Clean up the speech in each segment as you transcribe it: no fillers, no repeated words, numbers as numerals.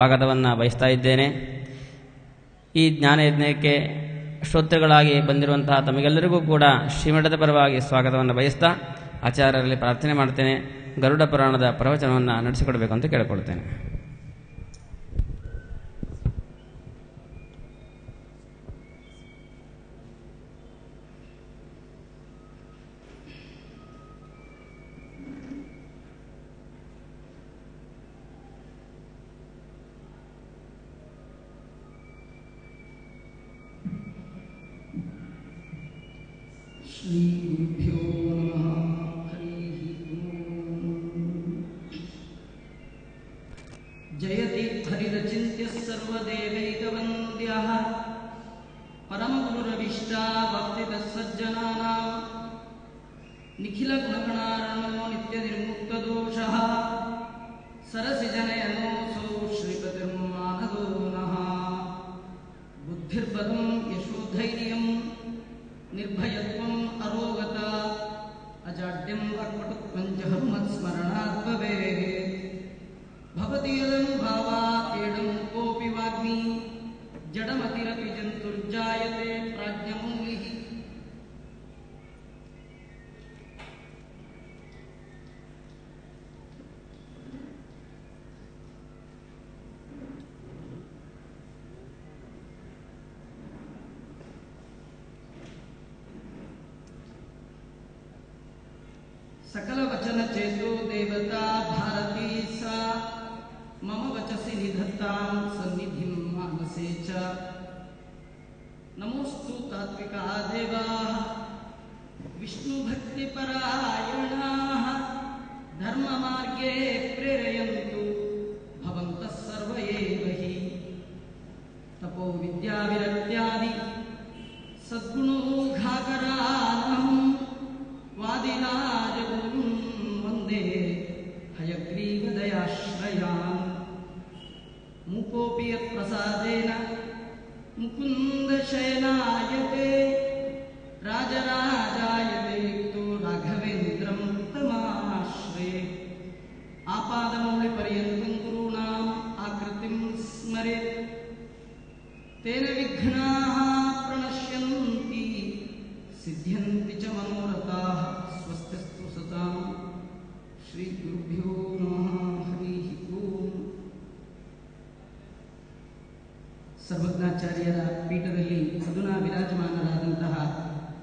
ಸ್ವಾಗತವನ್ನು ಬಯಸ್ತಾ ಇದ್ದೇನೆ. ಈ ಜ್ಞಾನಯಜ್ಞಕ್ಕೆ ಶ್ರೋತೃಗಳಾಗಿ ಬಂದಿರುವಂತಹ ತಮಗೆಲ್ಲರಿಗೂ ಕೂಡ ಶ್ರೀಮಠದ ಪರವಾಗಿ ಸ್ವಾಗತವನ್ನು ಬಯಸ್ತಾ ಆಚಾರ್ಯರಲ್ಲಿ ಪ್ರಾರ್ಥನೆ ಮಾಡ್ತೇನೆ. ಗರುಡ ಪುರಾಣದ ಪ್ರವಚನವನ್ನು ನಡೆಸಿಕೊಡಬೇಕು ಅಂತ ಕೇಳಿಕೊಳ್ತೇನೆ. श्रीगुरुभ्यो नमः। हरिः ओम्। जयति हरिरचिन्त्यः सर्वदेवैकवन्द्यः परमगुरुरविष्टा भक्तितः सज्जनानां निखिलगुणगणार्णो नित्यनिर्मुक्तदोषः सरसिजनयनोऽसौ श्रीपतिर्मानदो नः। बुद्धिर्बलं यशोधैर्यं निर्भयत्वम् अरोगता अजाड्यं वाक्पटुत्वं च हनुमत्स्मरणात् भवेत्। भवति यदनुभावात् एडं कोऽपि वाग्मी जडमतिरपि जन्तुर्जायते प्राज्ञमौलिः। सकल वचन चेतो देवता भारती सा मम वचसि निधत्तां सन्निधिं मानसे च। नमोस्तु तात्विका देवाः विष्णुभक्तिपरायणाः धर्ममार्गे प्रेरयन्तु भवन्तः सर्व एव हि। तपो विद्याविरक्त्यादि सद्गुणोघाकरानहं वादिराजगुरुं वन्दे हयग्रीवदयाश्रयान्। मुकोऽपि यत्प्रसादेन मुकुन्दशयनायते राजराजायते युक्तो राघवेन्द्रं तमाश्रये। आपादमौलिपर्यन्तं गुरूणाम् आकृतिं स्मरेत् तेन विघ्नाः प्रणश्यन्ति सिद्ध्यन्ति च मनोरथाः। स्वस्तिस्तु सतां। ಶ್ರೀಗುರುಭ್ಯೋ ನಮಃ. ಹರಿಃ ಓಂ. ಸರ್ವಜ್ಞಾಚಾರ್ಯರ ಪೀಠದಲ್ಲಿ ಸದುನಾ ವಿರಾಜಮಾನರಾದಂತಹ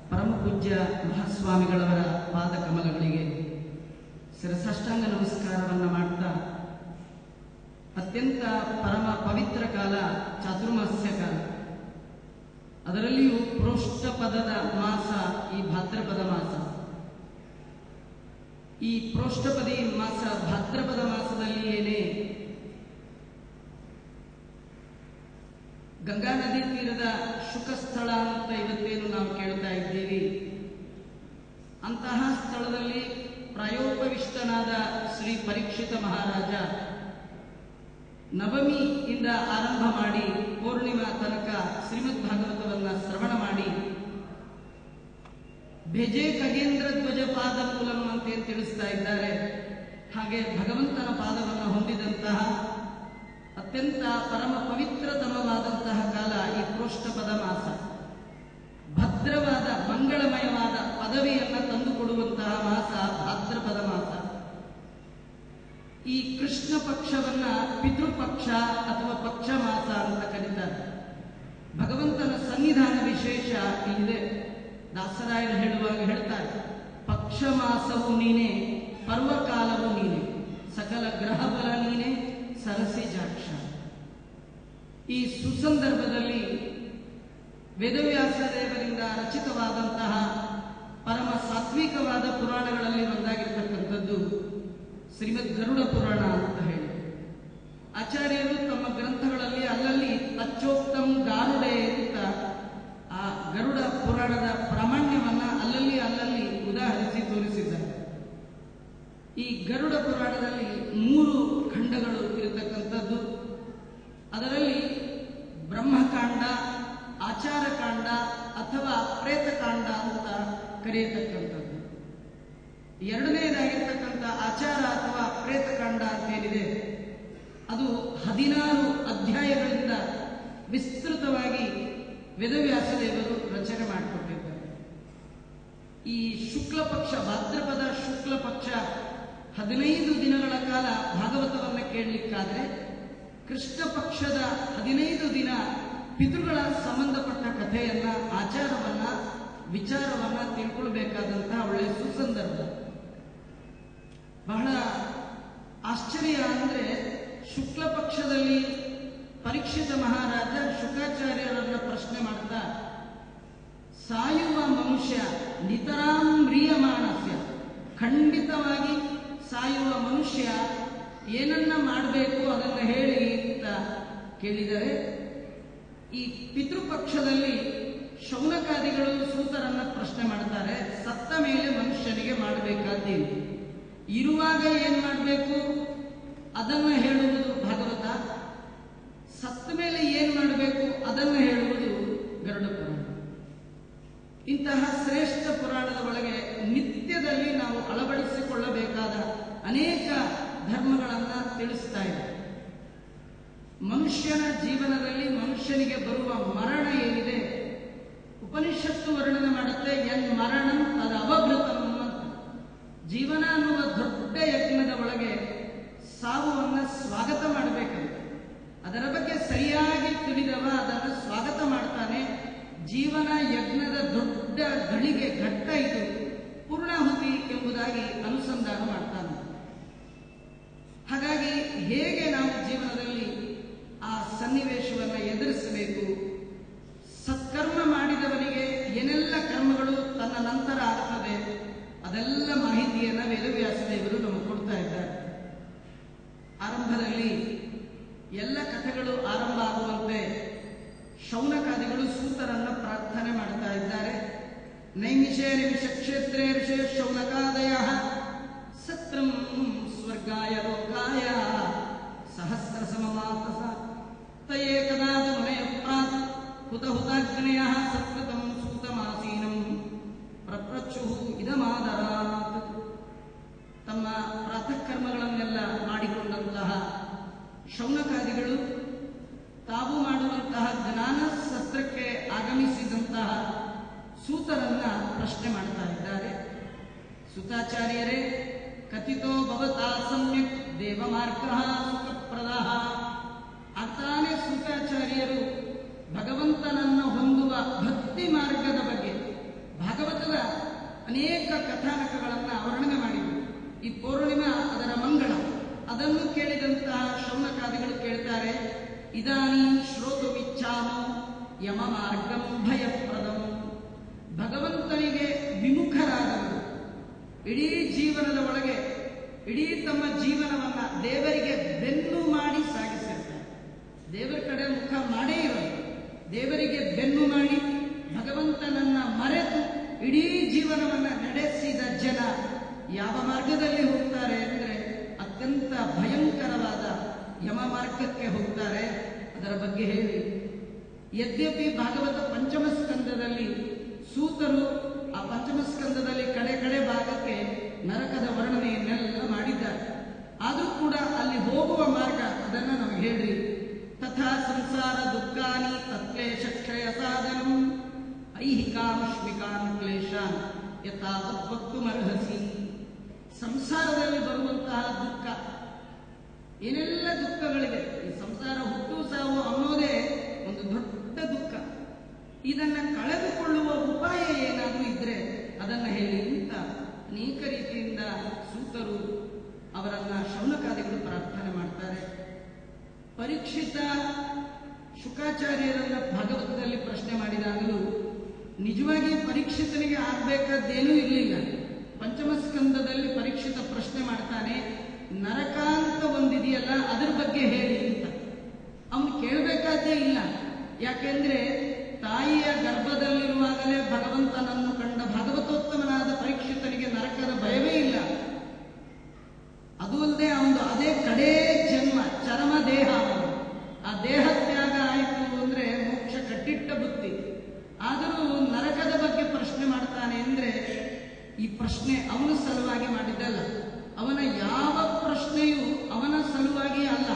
ಪರಮಪೂಜ್ಯ ಮಹಾಸ್ವಾಮಿಗಳವರ ಪಾದಕಮಲಗಳಿಗೆ ಶಿರಸಾಷ್ಟಾಂಗ ನಮಸ್ಕಾರವನ್ನು ಮಾಡ್ತಾ, ಅತ್ಯಂತ ಪರಮ ಪವಿತ್ರ ಕಾಲ ಚಾತುರ್ಮಾಸ್ಯ ಕಾಲ, ಅದರಲ್ಲಿಯೂ ಪ್ರೋಷ್ಠ ಪದದ ಮಾಸ ಈ ಭಾದ್ರಪದ ಮಾಸ. ಈ ಪ್ರೋಷ್ಠಪದಿ ಮಾಸ ಭಾದ್ರಪದ ಮಾಸದಲ್ಲಿಯೇನೆ ಗಂಗಾ ನದಿ ತೀರದ ಶುಕಸ್ಥಳ ಅಂತ ಇವತ್ತೇನು ನಾವು ಕೇಳ್ತಾ ಇದ್ದೀವಿ, ಅಂತಹ ಸ್ಥಳದಲ್ಲಿ ಪ್ರಾಯೋಪವಿಷ್ಟನಾದ ಶ್ರೀ ಪರೀಕ್ಷಿತ ಮಹಾರಾಜ ನವಮಿಯಿಂದ ಆರಂಭ ಮಾಡಿ ಪೂರ್ಣಿಮಾ ತನಕ ಶ್ರೀಮದ್ ಭಾಗವತವನ್ನು ಶ್ರವಣ ಮಾಡಿ ಭೆಜೆ ಖಗೇಂದ್ರ ಧ್ವಜ ಪಾದ ಮೂಲಂ ಅಂತ ತಿಳಿಸ್ತಾ ಇದ್ದಾರೆ. ಹಾಗೆ ಭಗವಂತನ ಪಾದವನ್ನು ಹೊಂದಿದಂತಹ ಅತ್ಯಂತ ಪರಮ ಪವಿತ್ರತಮವಾದಂತಹ ಕಾಲ ಈ ಪ್ರೋಷ್ಠಪದ ಮಾಸ. ಭದ್ರವಾದ ಮಂಗಳಮಯವಾದ ಪದವಿಯನ್ನು ತಂದುಕೊಡುವಂತಹ ಮಾಸ ಭಾದ್ರಪದ ಮಾಸ. ಈ ಕೃಷ್ಣ ಪಕ್ಷವನ್ನ ಪಿತೃಪಕ್ಷ ಅಥವಾ ಪಕ್ಷ ಮಾಸ ಅಂತ ಕರೀತಾರೆ. ಭಗವಂತನ ಸನ್ನಿಧಾನ ವಿಶೇಷ ಇಲ್ಲಿದೆ. ದಾಸರಾಯರು ಹೇಳುವಾಗ ಹೇಳ್ತಾರೆ, ಪಕ್ಷ ಮಾಸವು ನೀನೆ, ಪರ್ವಕಾಲವು ನೀನೆ, ಸಕಲ ಗ್ರಹ ಬಲ ನೀನೆ, ಸರಸಿಜಾಕ್ಷ. ಈ ಸುಸಂದರ್ಭದಲ್ಲಿ ವೇದವ್ಯಾಸ ದೇವರಿಂದ ರಚಿತವಾದಂತಹ ಪರಮ ಸಾತ್ವಿಕವಾದ ಪುರಾಣಗಳಲ್ಲಿ ಒಂದಾಗಿರ್ತಕ್ಕಂಥದ್ದು ಶ್ರೀಮದ್ ಗರುಡ ಪುರಾಣ ಅಂತ ಹೇಳಿ ಆಚಾರ್ಯರು ತಮ್ಮ ಗ್ರಂಥಗಳಲ್ಲಿ ಅಲ್ಲಲ್ಲಿ ತಚ್ಚೋಕ್ತಂ ಗಾರುಡೆ ಅಂತ ಆ ಗರುಡ ಪುರಾಣದ ಪ್ರಾಮಾಣ್ಯವನ್ನ ಅಲ್ಲಲ್ಲಿ ಉದಾಹರಿಸಿ ತೋರಿಸಿದ್ದಾರೆ. ಈ ಗರುಡ ಪುರಾಣದಲ್ಲಿ 3 ಖಂಡಗಳು ಇರತಕ್ಕಂಥದ್ದು. ಅದರಲ್ಲಿ ಬ್ರಹ್ಮಕಾಂಡ, ಆಚಾರಕಾಂಡ ಅಥವಾ ಪ್ರೇತಕಾಂಡ ಅಂತ ಕರೆಯತಕ್ಕಂಥದ್ದು. ಎರಡನೇದಾಗಿರ್ತಕ್ಕಂಥ ಆಚಾರ ಅಥವಾ ಪ್ರೇತಕಾಂಡ ಅಂತೇನಿದೆ ಅದು 16 ಅಧ್ಯಾಯಗಳಿಂದ ವಿಸ್ತೃತವಾಗಿ ವೇದವ್ಯಾಸ ದೇವರು ರಚನೆ ಮಾಡಿಕೊಟ್ಟಿದ್ದಾರೆ. ಈ ಶುಕ್ಲ ಪಕ್ಷ, ಭಾದ್ರಪದ ಶುಕ್ಲ ಪಕ್ಷ 15 ದಿನಗಳ ಕಾಲ ಭಾಗವತವನ್ನು ಕೇಳಲಿಕ್ಕಾದ್ರೆ, ಕೃಷ್ಣ ಪಕ್ಷದ 15 ದಿನ ಪಿತೃಗಳ ಸಂಬಂಧಪಟ್ಟ ಕಥೆಯನ್ನ, ಆಚಾರವನ್ನ, ವಿಚಾರವನ್ನ ತಿಳ್ಕೊಳ್ಬೇಕಾದಂತಹ ಒಳ್ಳೆಯ ಸುಸಂದರ್ಭ. ಬಹಳ ಆಶ್ಚರ್ಯ ಅಂದ್ರೆ, ಶುಕ್ಲ ಪಕ್ಷದಲ್ಲಿ ಪರೀಕ್ಷಿತ ಮಹಾರಾಜ ಶುಕಾಚಾರ್ಯರನ್ನ ಪ್ರಶ್ನೆ ಮಾಡ್ತಾ, ಸಾಯುವ ಮನುಷ್ಯ ನಿತರಾಂ ಮ್ರಿಯಮಾಣಸ್ಯ, ಖಂಡಿತವಾಗಿ ಸಾಯುವ ಮನುಷ್ಯ ಏನನ್ನ ಮಾಡಬೇಕು ಅದನ್ನ ಹೇಳಿ ಅಂತ ಕೇಳಿದರೆ, ಈ ಪಿತೃಪಕ್ಷದಲ್ಲಿ ಶೌನಕಾದಿಗಳು ಸೂತರನ್ನ ಪ್ರಶ್ನೆ ಮಾಡ್ತಾರೆ, ಸತ್ತ ಮೇಲೆ ಮನುಷ್ಯನಿಗೆ ಮಾಡಬೇಕಾದ್ದೇನು, ಇರುವಾಗ ಏನ್ ಮಾಡಬೇಕು ಅದನ್ನ ಹೇಳುವುದು ಭಾಗವತ, ಸತ್ತ ಮೇಲೆ ಏನ್ ಮಾಡಬೇಕು ಅದನ್ನು ಹೇಳುವುದು ಗರುಡ ಪುರಾಣ. ಇಂತಹ ಶ್ರೇಷ್ಠ ಪುರಾಣದ ಒಳಗೆ ನಿತ್ಯದಲ್ಲಿ ನಾವು ಅಳವಡಿಸಿಕೊಳ್ಳಬೇಕಾದ ಅನೇಕ ಧರ್ಮಗಳನ್ನ ತಿಳಿಸ್ತಾ ಇದೆ. ಮನುಷ್ಯನ ಜೀವನದಲ್ಲಿ ಮನುಷ್ಯನಿಗೆ ಬರುವ ಮರಣ ಏನಿದೆ, ಉಪನಿಷತ್ತು ವರ್ಣನೆ ಮಾಡುತ್ತೆ, ಎನ್ ಮರಣಂ ತದ ಅವಭೃತಂ ಅಂತ. ಜೀವನ ಅನ್ನುವ ದೊಡ್ಡ ಯಜ್ಞದ ಒಳಗೆ ಸಾವುವನ್ನ ಸ್ವಾಗತ ಮಾಡಬೇಕಂತೆ. ಅದರ ಬಗ್ಗೆ ಸರಿಯಾಗಿ ತಿಳಿದವ ಅದನ್ನು ಸ್ವಾಗತ ಮಾಡ್ತಾನೆ. ಜೀವನ ಯಜ್ಞದ ದೊಡ್ಡ ಗಳಿಗೆ ಘಟ್ಟ ಇದು, ಪೂರ್ಣಾಹುತಿ ಎಂಬುದಾಗಿ ಅನುಸಂಧಾನ ಮಾಡ್ತಾನೆ. ಹಾಗಾಗಿ ಹೇಗೆ ನಾವು ಜೀವನದಲ್ಲಿ ಆ ಸನ್ನಿವೇಶವನ್ನು ಎದುರಿಸಬೇಕು, ಸತ್ಕರ್ಮ ಮಾಡಿದವನಿಗೆ ಏನೆಲ್ಲ ಕರ್ಮಗಳು ತನ್ನ ನಂತರ ಆಗ್ತದೆ, ಅದೆಲ್ಲ ಮಾಹಿತಿಯನ್ನು ವೇದವ್ಯಾಸ ದೇವರು ನಮಗೆ ಕೊಡ್ತಾ ಇದ್ದಾರೆ. ಆರಂಭದಲ್ಲಿ ಎಲ್ಲ ಕಥೆಗಳು ಆರಂಭ ಆಗುವಂತೆ ಶೌನಕಾದಿಗಳು ಸೂತರನ್ನ ಪ್ರಾರ್ಥನೆ ಮಾಡ್ತಾ ಇದ್ದಾರೆ. ನೈಮಿಷೇ ನಿಮಿಷ ಕ್ಷೇತ್ರೇ ಋಷೇ ಶೌನಕಾದಯ ಸತ್ರಂ ಸ್ವರ್ಗಾಯ ಲೋಕಾಯ ಸಹಸ್ರ ಸಮಮಾತಸ ತಯೇ ಕದಾದ ಮನೆಯ ಪ್ರಾತ್ ಹುತ ಹುತಾಗ್ನೇಯ ಸತ್ಕೃತಂ ಸೂತಮಾಸೀನಂ ಪ್ರಪ್ರಚ್ಚು ಇದಮಾದರಾತ್. ತಮ್ಮ ಪ್ರಾತಃ ಕರ್ಮಗಳನ್ನೆಲ್ಲ ಮಾಡಿಕೊಂಡಂತಹ ಶೌನಕಾದಿಗಳು ತಾವು ಮಾಡುವಂತಹ ಜ್ಞಾನ ಸತ್ರಕ್ಕೆ ಆಗಮಿಸಿದಂತಹ ಸೂತರನ್ನ ಪ್ರಶ್ನೆ ಮಾಡ್ತಾ ಇದ್ದಾರೆ. ಸುತಾಚಾರ್ಯರೇ, ಕಥಿತೋ ಭವತಾ ಸಮ್ಯಕ್ ದೇವಮಾರ್ಗ ಸುಖಪ್ರದ. ಆಗ್ತಾನೆ ಸೂತಾಚಾರ್ಯರು ಭಗವಂತನನ್ನು ಹೊಂದುವ ಭಕ್ತಿ ಮಾರ್ಗದ ಬಗ್ಗೆ ಭಾಗವತದ ಅನೇಕ ಕಥಾನಕಗಳನ್ನು ವರ್ಣನೆ ಮಾಡಿದರು. ಈ ಪೌರ್ಣಿಮಾ ಅದರ ಮಂಗಳ ಅದನ್ನು ಕೇಳಿದಂತಹ ಶೌನಕಾದಿಗಳು ಕೇಳ್ತಾರೆ, ಇದಾನಿ ಶ್ರೋತುವಿಚ್ಛಾಮೋ ಯಮ ಮಾರ್ಗಂ ಭಯಪ್ರದಂ. ಭಗವಂತನಿಗೆ ವಿಮುಖರಾದವರು ಇಡೀ ಜೀವನದ ಒಳಗೆ ಇಡೀ ತಮ್ಮ ಜೀವನವನ್ನ ದೇವರಿಗೆ ಬೆನ್ನು ಮಾಡಿ ಸಾಗಿಸಿರ್ತಾರೆ. ದೇವರ ಕಡೆ ಮುಖ ಮಾಡೇ ಇರೋದು, ದೇವರಿಗೆ ಬೆನ್ನು ಮಾಡಿ ಭಗವಂತನನ್ನ ಮರೆತು ಇಡೀ ಜೀವನವನ್ನ ನಡೆಸಿದ ಜನ ಯಾವ ಮಾರ್ಗದಲ್ಲಿ ಹೋಗ್ತಾರೆ ಅಂದ್ರೆ ಅತ್ಯಂತ ಭಯಂಕರವಾದ ಯಮ ಮಾರ್ಗಕ್ಕೆ ಹೋಗ್ತಾರೆ. ಅದರ ಬಗ್ಗೆ ಹೇಳಿ, ಯದ್ಯಪಿ ಭಾಗವತ ಪಂಚಮ ಸ್ಕಂದದಲ್ಲಿ ಸೂತರು ಆ ಪಂಚಮ ಸ್ಕಂದದಲ್ಲಿ ಕಡೆ ಕಡೆ ಭಾಗಕ್ಕೆ ನರಕದ ವರ್ಣನೆಯನ್ನೆಲ್ಲ ಮಾಡಿದ್ದಾರೆ. ಆದರೂ ಕೂಡ ಅಲ್ಲಿ ಹೋಗುವ ಮಾರ್ಗ ಅದನ್ನ ನಮಗೆ ಹೇಳ್ರಿ. ತಥಾ ಸಂಸಾರ ದುಃಖಾನಿ ತತ್ಕ್ಲೇಶ ಕ್ಷಯ ಸಾಧನಂ ಐಹಿಕಾಮಶ್ಮಿಕಾನ್ ಕ್ಲೇಶಾನ್ ಯಥಾವತ್ ವಕ್ತುಮರ್ಹಸಿ. ಸಂಸಾರದಲ್ಲಿ ಬರುವಂತಹ ದುಃಖ, ಏನೆಲ್ಲ ದುಃಖಗಳಿದೆ, ಈ ಸಂಸಾರ ಹುಟ್ಟು ಸಾವು ಅನ್ನೋದೇ ಒಂದು ದೊಡ್ಡ ದುಃಖ. ಇದನ್ನ ಕಳೆದುಕೊಳ್ಳುವ ಉಪಾಯ ಏನಾದರೂ ಇದ್ರೆ ಅದನ್ನ ಹೇಳಿ ಅಂತ ಅನೇಕ ರೀತಿಯಿಂದ ಸೂತರು ಅವರನ್ನ ಶೌನಕಾದಿಗಳು ಪ್ರಾರ್ಥನೆ ಮಾಡ್ತಾರೆ. ಪರೀಕ್ಷಿತ ಶುಕಾಚಾರ್ಯರನ್ನ ಭಾಗವತದಲ್ಲಿ ಪ್ರಶ್ನೆ ಮಾಡಿದಾಗಲೂ ನಿಜವಾಗಿ ಪರೀಕ್ಷಿತನಿಗೆ ಆಗ್ಬೇಕಾದ್ದೇನೂ ಇರಲಿಲ್ಲ. ಪಂಚಮ ಸ್ಕಂದದಲ್ಲಿ ಪರೀಕ್ಷಿತ ಪ್ರಶ್ನೆ ಮಾಡ್ತಾನೆ, ನರಕಾಂತ ಒಂದಿದೆಯಲ್ಲ ಅದರ ಬಗ್ಗೆ ಹೇಳಿ ಅಂತ. ಅವನು ಕೇಳಬೇಕಾದ್ದೇ ಇಲ್ಲ. ಯಾಕೆಂದ್ರೆ ತಾಯಿಯ ಗರ್ಭದಲ್ಲಿರುವಾಗಲೇ ಭಗವಂತನನ್ನು ಕಂಡ ಭಾಗವತೋತ್ತಮನಾದ ಪರೀಕ್ಷಿತನಿಗೆ ನರಕದ ಭಯವೇ ಇಲ್ಲ. ಅದು ಅಲ್ಲದೆ ಅವನು ಅದೇ ಕಡೇ ಜನ್ಮ, ಚರಮ ದೇಹ, ಆ ದೇಹ ತ್ಯಾಗ ಆಯಿತು ಅಂದ್ರೆ ಮೋಕ್ಷ ಕಟ್ಟಿಟ್ಟ ಬುದ್ಧಿ. ಆದರೂ ನರಕದ ಬಗ್ಗೆ ಪ್ರಶ್ನೆ ಮಾಡ್ತಾನೆ ಅಂದ್ರೆ ಈ ಪ್ರಶ್ನೆ ಅವನ ಸಲುವಾಗಿ ಮಾಡಿದ್ದಲ್ಲ. ಅವನ ಯಾವ ಪ್ರಶ್ನೆಯೂ ಅವನ ಸಲುವಾಗಿ ಅಲ್ಲ.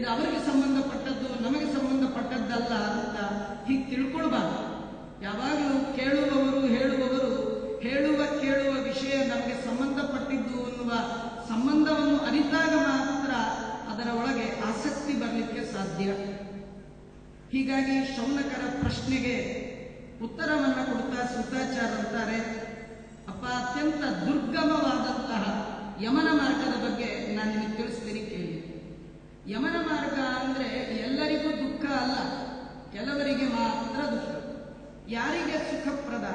ಇದು ಅವರಿಗೆ ಸಂಬಂಧಪಟ್ಟದ್ದು ನಮಗೆ ಸಂಬಂಧಪಟ್ಟದ್ದಲ್ಲ ಅಂತ ಹೀಗೆ ತಿಳ್ಕೊಳ್ಬಾರ್ದು. ಯಾವಾಗಲೂ ಕೇಳುವವರು ಹೇಳುವ ಕೇಳುವ ವಿಷಯ ನಮಗೆ ಸಂಬಂಧಪಟ್ಟಿದ್ದು ಅನ್ನುವ ಸಂಬಂಧವನ್ನು ಅರಿತಾಗ ಮಾತ್ರ ಅದರ ಒಳಗೆ ಆಸಕ್ತಿ ಬರಲಿಕ್ಕೆ ಸಾಧ್ಯ. ಹೀಗಾಗಿ ಶೌನಕರ ಪ್ರಶ್ನೆಗೆ ಉತ್ತರವನ್ನು ಕೊಡ್ತಾ ಸೂತಾಚಾರ ಅಂತಾರೆ, ಅಪ್ಪ, ಅತ್ಯಂತ ದುರ್ಗಮವಾದಂತಹ ಯಮನ ಮಾರ್ಗದ ಬಗ್ಗೆ ನಾನು ನಿಮಗೆ ತಿಳಿಸ್ತೀನಿ ಕೇಳಿ. ಯಮನ ಮಾರ್ಗ ಅಂದ್ರೆ ಎಲ್ಲರಿಗೂ ದುಃಖ ಅಲ್ಲ, ಕೆಲವರಿಗೆ ಮಾತ್ರ ದುಃಖ. ಯಾರಿಗೆ ಸುಖಪ್ರದ?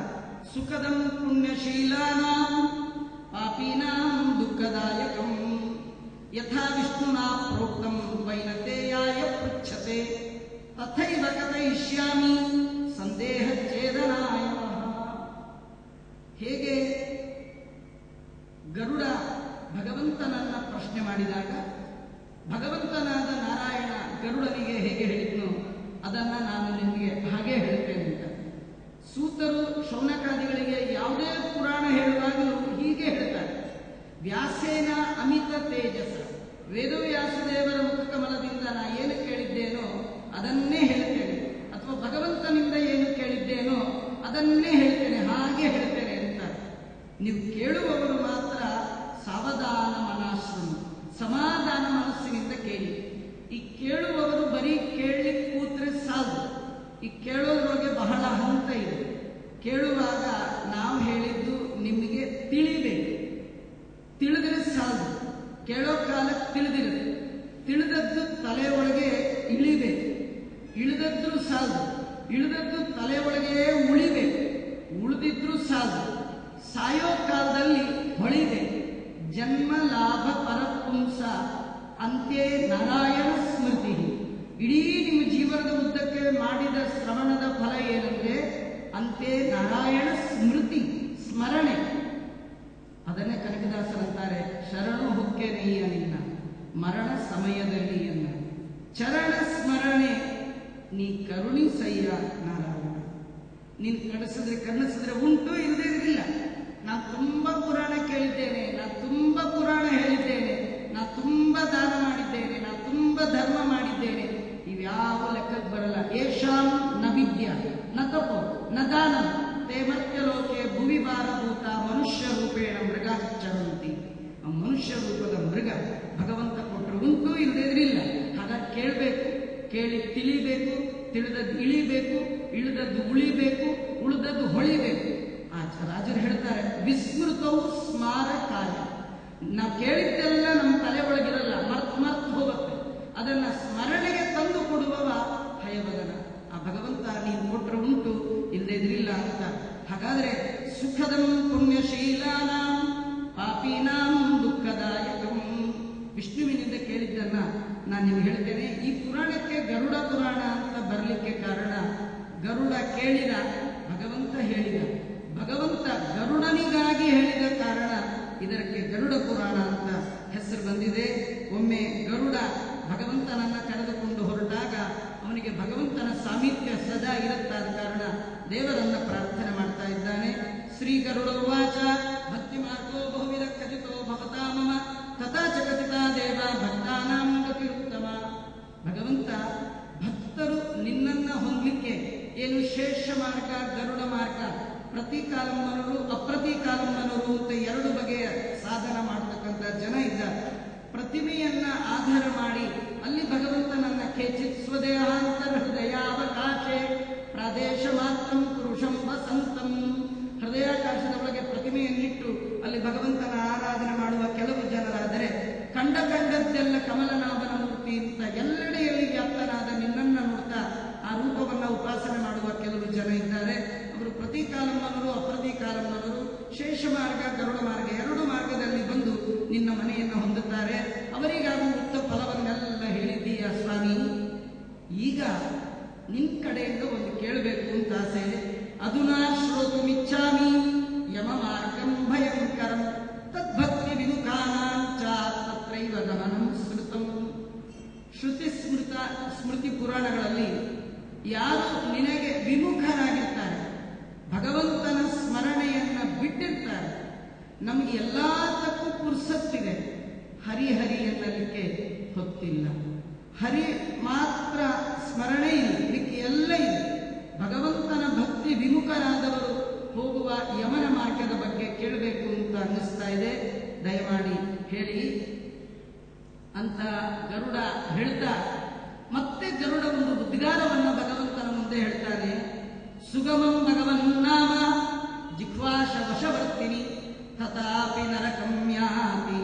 ಸುಖದಂ ಪುಣ್ಯಶೀಲಾನಾಂ ಪಾಪೀನಾಂ ದುಃಖದಾಯಕಂ ಯಥಾ ವಿಷ್ಣುನಾ ಪ್ರೋಕ್ತಂ ವೈನತೇಯಾಯ ಪೃಚ್ಛತೆ ತಥೈವ ಕಥಯಿಷ್ಯಾಮಿ ಸಂದೇಹ ಛೇದನಾಯ. ಹೇಗೆ ಗರುಡ ಭಗವಂತನನ್ನ ಪ್ರಶ್ನೆ ಮಾಡಿದಾಗ ಭಗವಂತನಾದ ನಾರಾಯಣ ಗರುಡನಿಗೆ ಹೇಗೆ ಹೇಳಿದ್ನು ಅದನ್ನ ನಾನು ನಿಮಗೆ ಹಾಗೆ ಹೇಳ್ತೇನೆ ಅಂತ. ಸೂತರು ಶೌನಕಾದಿಗಳಿಗೆ ಯಾವುದೇ ಪುರಾಣ ಹೇಳುವಾಗಲೂ ಹೀಗೆ ಹೇಳ್ತಾರೆ, ವ್ಯಾಸೇನ ಅಮಿತ ತೇಜಸ, ವೇದವ್ಯಾಸದೇವರ ಮುಖಕಮಲದಿಂದ ನಾ ಏನು ಕೇಳಿದ್ದೇನೋ ಅದನ್ನೇ ಹೇಳ್ತೇನೆ, ಅಥವಾ ಭಗವಂತನಿಂದ ಏನು ಕೇಳಿದ್ದೇನೋ ಅದನ್ನೇ ಹೇಳ್ತೇನೆ, ಹಾಗೆ ಹೇಳ್ತೇನೆ ಅಂತ. ನೀವು ಕೇಳುವವರು ಮಾತ್ರ ಸಾವಧಾನ ಮನಸ್ಸು, ಸಮಾಧಾನ ಮನಸ್ಸಿನಿಂದ ಕೇಳಿ. ಈ ಕೇಳುವವರು ಬರೀ ಕೇಳಲಿಕ್ಕೆ ಕೂತ್ರೆ ಸಾಲದು. ಈ ಕೇಳೋದ್ರೊಳಗೆ ಬಹಳ ಹಂತ ಇದೆ. ಕೇಳುವಾಗ ನಾವು ಹೇಳಿದ್ದು ನಿಮಗೆ ತಿಳಿಬೇಕು, ತಿಳಿದ್ರೆ ಸಾಲದು. ಕೇಳೋ ಕಾಲಕ್ಕೆ ತಿಳಿದಿರುತ್ತೆ, ತಿಳಿದದ್ದು ತಲೆ ಒಳಗೆ ಇಳಿಬೇಕು, ಇಳಿದದ್ದು ಸಾಲದು, ಇಳಿದದ್ದು ತಲೆ ಒಳಗೆ ಉಳಿಬೇಕು, ಉಳಿದಿದ್ರು ಸಾಲದು. ಸಾಯೋ ಕಾಲದಲ್ಲಿ ಹೊಳಿಬೇಕು. ಜನ್ಮ ಲಾಭ ಪರಪುಂಸ ಅಂತ್ಯೇ ನಾರಾಯಣ ಸ್ಮೃತಿ. ಇಡೀ ನಿಮ್ಮ ಜೀವನದ ಉದ್ದಕ್ಕೆ ಮಾಡಿದ ಶ್ರವಣದ ಫಲ ಏನಂದ್ರೆ ಅಂತ್ಯೇ ನಾರಾಯಣ ಸ್ಮೃತಿ, ಸ್ಮರಣೆ. ಅದನ್ನೇ ಕನಕದಾಸರಂತಾರೆ, ಶರಣು ಹೊಕ್ಕೆನೆಯ್ಯ ನಿನ್ನ ಮರಣ ಸಮಯದಲ್ಲಿ ಎನ್ನ ಚರಣ ಸ್ಮರಣೆ ನೀ ಕರುಣಿಸಯ್ಯ ನಾರಾಯಣ. ನೀನು ಕರ್ಣಿಸಿದ್ರೆ ಉಂಟು, ಇಲ್ಲದೇ ಇರಲಿಲ್ಲ. ನಾನು ತುಂಬಾ ಪುರಾಣ ಕೇಳಿದ್ದೇನೆ, ನಾನು ತುಂಬಾ ಪುರಾಣ ಹೇಳಿದ್ದೇನೆ, ನಾನು ತುಂಬಾ ದಾನ ಮಾಡಿದ್ದೇನೆ, ನಾನು ತುಂಬಾ ಧರ್ಮ ಮಾಡಿದ್ದೇನೆ, ಇವ್ಯಾವ ಲೆಕ್ಕಕ್ಕೆ ಬರಲ್ಲ. ಏಷಾಂ ನ ವಿದ್ಯ ನ ತಪೋ ನ ದಾನ ತೇ ಮರ್ತ್ಯಲೋಕೆ ಭುವಿ ಭಾರಭೂತ ಮನುಷ್ಯ ರೂಪೇಣ ಮೃಗ ಚರಂತಿ. ಮನುಷ್ಯ ರೂಪದ ಮೃಗ ಭಗವಂತ ಕೊಟ್ಟರು, ಉಂಟು, ಇಲ್ಲದೇ ಇರಲಿಲ್ಲ. ಹಾಗಾಗಿ ಕೇಳಬೇಕು, ಕೇಳಿ ತಿಳಿಬೇಕು, ತಿಳಿದದ್ದು ಇಳಿಬೇಕು, ಇಳಿದದ್ದು ಉಳಿಬೇಕು, ಉಳಿದದ್ದು ಹೊಳಿಬೇಕು. ರಾಜರು ಹೇಳ್ತಾರೆ, ವಿಸ್ಮೃತವು ಸ್ಮಾರಕಾಯ. ನಾವು ಕೇಳಿದ್ದೆಲ್ಲ ನಮ್ಮ ತಲೆ ಒಳಗಿರಲ್ಲ, ಮರ್ತು ಹೋಗುತ್ತೆ. ಅದನ್ನ ಸ್ಮರಣೆಗೆ ತಂದು ಕೊಡುವವ ಹಯವದನ. ಆ ಭಗವಂತ ನೀನು ಕೊಟ್ಟರೆ ಉಂಟು, ಇಲ್ಲದೇ ಇದ್ರಿಲ್ಲ ಅಂತ. ಹಾಗಾದ್ರೆ ಸುಖದಂ ಪುಣ್ಯಶೀಲಾನಾಂ ಪಾಪೀನಾಂ ದುಃಖದಾಯಕಂ. ವಿಷ್ಣುವಿನಿಂದ ಕೇಳಿದ್ದನ್ನ ನಾನು ನಿಮ್ಗೆ ಹೇಳ್ತೇನೆ. ಈ ಪುರಾಣಕ್ಕೆ ಗರುಡ ಪುರಾಣ ಅಂತ ಬರಲಿಕ್ಕೆ ಕಾರಣ, ಗರುಡ ಕೇಳಿದ, ಭಗವಂತ ಹೇಳಿದ, ಭಗವಂತ ಗರುಡನಿಗಾಗಿ ಹೇಳಿದ ಕಾರಣ ಇದಕ್ಕೆ ಗರುಡ ಪುರಾಣ ಅಂತ ಹೆಸರು ಬಂದಿದೆ. ಒಮ್ಮೆ ಗರುಡ ಭಗವಂತನನ್ನ ಕರೆದುಕೊಂಡು ಹೊರಟಾಗ ಅವನಿಗೆ ಭಗವಂತನ ಸಾಮೀಪ್ಯ ಸದಾ ಇರುತ್ತಾದ ಕಾರಣ ದೇವರನ್ನ ಪ್ರಾರ್ಥನೆ ಮಾಡ್ತಾ ಇದ್ದಾನೆ. ಶ್ರೀ ಗರುಡ ಉವಾಚ ಭಕ್ತಿ ಮಾರ್ಗೋ ಬಹುವಿಧ ಖಚಿತೋ ಭವತಾ ಮಮ ತಥಾ ಚ ಕಥಿತಾ ದೇವ ಭಕ್ತಾನಾಂ ಗತಿರುತ್ತಮ. ಭಗವಂತ, ಭಕ್ತರು ನಿನ್ನನ್ನ ಹೊಂದಲಿಕ್ಕೆ ಏನು ಶ್ರೇಷ್ಠ ಮಾರ್ಗ, ಗರುಡ ಮಾರ್ಗ, ಪ್ರತಿಕಾಲಂಬನರು ಅಪ್ರತಿಕಾಲಂಬನರು ಅಂತ ಎರಡು ಬಗೆಯ ಸಾಧನ ಮಾಡತಕ್ಕಂಥ ಜನ ಇದ್ದಾರೆ. ಪ್ರತಿಮೆಯನ್ನ ಆಧಾರ ಮಾಡಿ ಅಲ್ಲಿ ಭಗವಂತನನ್ನ ಕೇಚಿತ್ ಸ್ವದೇಹಾಂತರ ಹೃದಯಾವಕಾಶೆ ಪ್ರಾದೇಶ ಮಾತ್ರ ಪುರುಷಂ ವಸಂತಂ. ಹೃದಯಾಕಾಶದ ಒಳಗೆ ಪ್ರತಿಮೆಯನ್ನಿಟ್ಟು ಅಲ್ಲಿ ಭಗವಂತನ ಆರಾಧನೆ ಮಾಡುವ ಕೆಲವು ಜನರಾದರೆ, ಕಂಡದ್ದೆಲ್ಲ ಕಮಲನಾಭನ ಮೂರ್ತಿ ಅಂತ ಎಲ್ಲೆಡೆಯಲ್ಲಿ ವ್ಯಾಪ್ತನಾದ ನಿನ್ನನ್ನ ನೋಡ್ತಾ ಆ ರೂಪವನ್ನ ಉಪಾಸನೆ ಮಾಡುವ ಕೆಲವು ಜನ ಇದ್ದಾರೆ. ಅವರು ಪ್ರತಿಕಾಲಂಬನರು ಅಪ್ರತಿಕಾಲಂಬನರು, ಶೇಷ ಮಾರ್ಗ ಗರುಡ ಮಾರ್ಗ ಎರಡು ಮಾರ್ಗದಲ್ಲಿ ಬಂದು ನಿನ್ನ ಮನೆಯನ್ನು ಹೊಂದುತ್ತಾರೆ. ಅವರಿಗಾಗುವ ಉತ್ತಮ ಫಲವನ್ನೆಲ್ಲ ಹೇಳಿದ್ದೀಯ ಸ್ವಾಮಿ. ಈಗ ನಿನ್ ಕಡೆಯಿಂದ ಒಂದು ಕೇಳಬೇಕು ಅಂತ ಆಸೆ. ಅದುನಾ ಶ್ರೋತುಮಿಚ್ಛಾಮಿ ಯಮ ಮಾರ್ಗಂ ಭಯಂಕರಂ ತದ್ಭಕ್ತಿ ವಿಮುಖಾನಾಂಚ ತತ್ರೈವ ಗಮನಂ ಸ್ಮೃತಂ. ಸ್ಮೃತಿ ಪುರಾಣಗಳಲ್ಲಿ ಯಾರು ನಿನಗೆ ವಿಮುಖರಾಗಿರ್ತಾರೆ, ಭಗವಂತನ ಸ್ಮರಣೆಯನ್ನ ಬಿಟ್ಟಿರ್ತಾರೆ, ನಮಗೆ ಎಲ್ಲದಕ್ಕೂ ಪುರ್ಸತ್ತಿದೆ, ಹರಿಹರಿ ಎನ್ನಲಿಕ್ಕೆ ಹೊತ್ತಿಲ್ಲ. ಹರಿ ಮಾತ್ರ ಸ್ಮರಣೆ ಇಲ್ಲ, ಇದಕ್ಕೆ ಎಲ್ಲ ಇದೆ. ಭಗವಂತನ ಭಕ್ತಿ ವಿಮುಖರಾದವರು ಹೋಗುವ ಯಮನ ಮಾರ್ಗದ ಬಗ್ಗೆ ಕೇಳಬೇಕು ಅಂತ ಅನ್ನಿಸ್ತಾ ಇದೆ. ದಯಮಾಡಿ ಹೇಳಿ ಅಂತ ಗರುಡ ಹೇಳ್ತಾ ಮತ್ತೆ ಗರುಡ ಒಂದು ಉದ್ಗಾರವನ್ನ ಭಗವಂತನ ಮುಂದೆ ಹೇಳ್ತಾನೆ. ಸುಗಮಂ ಭಗವನ್ನಾಮ ಜಿಹ್ವಾಶ ವಶವರ್ತಿನಿ ತಥಾಪಿ ನರಕಮ್ಯಾತಿ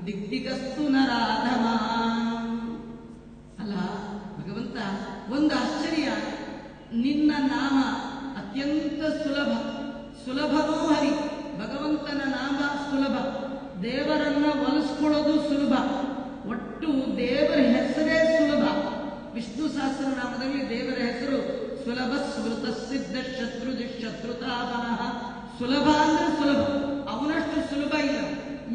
ದಿಗ್ದಿಗಸ್ತು ನರಾಧಮ. ಅಲ್ಲ ಭಗವಂತ, ಒಂದು ಆಶ್ಚರ್ಯ, ನಿನ್ನ ನಾಮ ಅತ್ಯಂತ ಸುಲಭ. ಸುಲಭನೋ ಹರಿ, ಭಗವಂತನ ನಾಮ ಸುಲಭ. ದೇವರನ್ನ ಒಲಿಸ್ಕೊಳ್ಳೋದು ಸುಲಭ. ಒಟ್ಟು ದೇವರ ಹೆಸರೇ ಸುಲಭ. ವಿಷ್ಣು ಸಹಸ್ರನಾಮದಲ್ಲಿ ದೇವರ ಹೆಸರು ಸುಲಭ ಸ್ಮೃತ ಸಿದ್ಧ ಶತ್ರು ಶತ್ರುತಾಪನಃ. ಸುಲಭ ಅಂದ್ರೆ ಸುಲಭ, ಅವನಷ್ಟು ಸುಲಭ ಇಲ್ಲ.